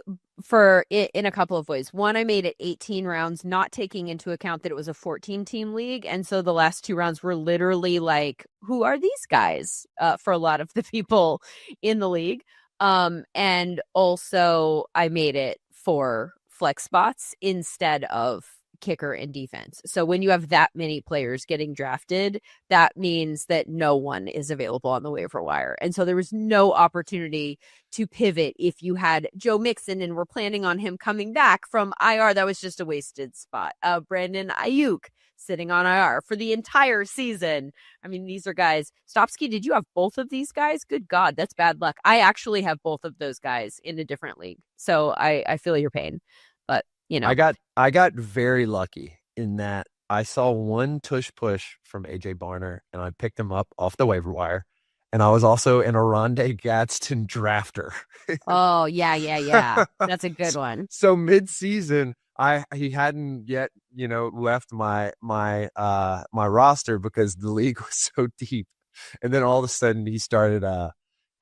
in a couple of ways. One, I made it 18 rounds, not taking into account that it was a 14-team league. And so the last 2 rounds were literally like, who are these guys for a lot of the people in the league? And also I made it for flex spots instead of kicker and defense. So when you have that many players getting drafted, that means that no one is available on the waiver wire. And so there was no opportunity to pivot. If you had Joe Mixon and were planning on him coming back from IR, that was just a wasted spot. Brandon Ayuk sitting on IR for the entire season. I mean, these are guys. Stopsky, did you have both of these guys? Good God, that's bad luck. I actually have both of those guys in a different league. So I feel your pain. But I got very lucky in that I saw one tush push from AJ Barner, and I picked him up off the waiver wire. And I was also an Oronde Gadsden drafter. Oh, yeah. That's a good one. So mid-season, he hadn't yet, left my roster because the league was so deep. And then all of a sudden he started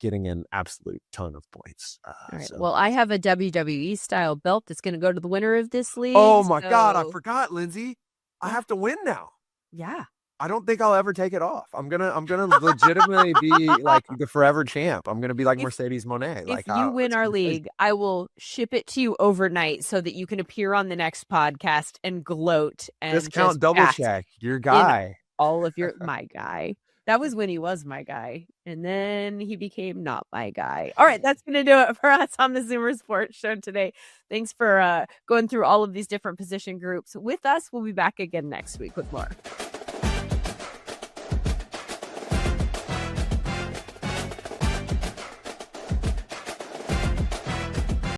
getting an absolute ton of points. All right. Well, I have a WWE style belt that's going to go to the winner of this league. Oh my God, I forgot, Lindsay. I have to win now. Yeah. I don't think I'll ever take it off. I'm gonna legitimately be like the forever champ. I'm gonna be like Mercedes Moné. If you win our league, I will ship it to you overnight so that you can appear on the next podcast and gloat and discount double check your guy. All of my guy. That was when he was my guy. And then he became not my guy. All right, that's going to do it for us on the Sumer Sports Show today. Thanks for going through all of these different position groups with us. We'll be back again next week with more.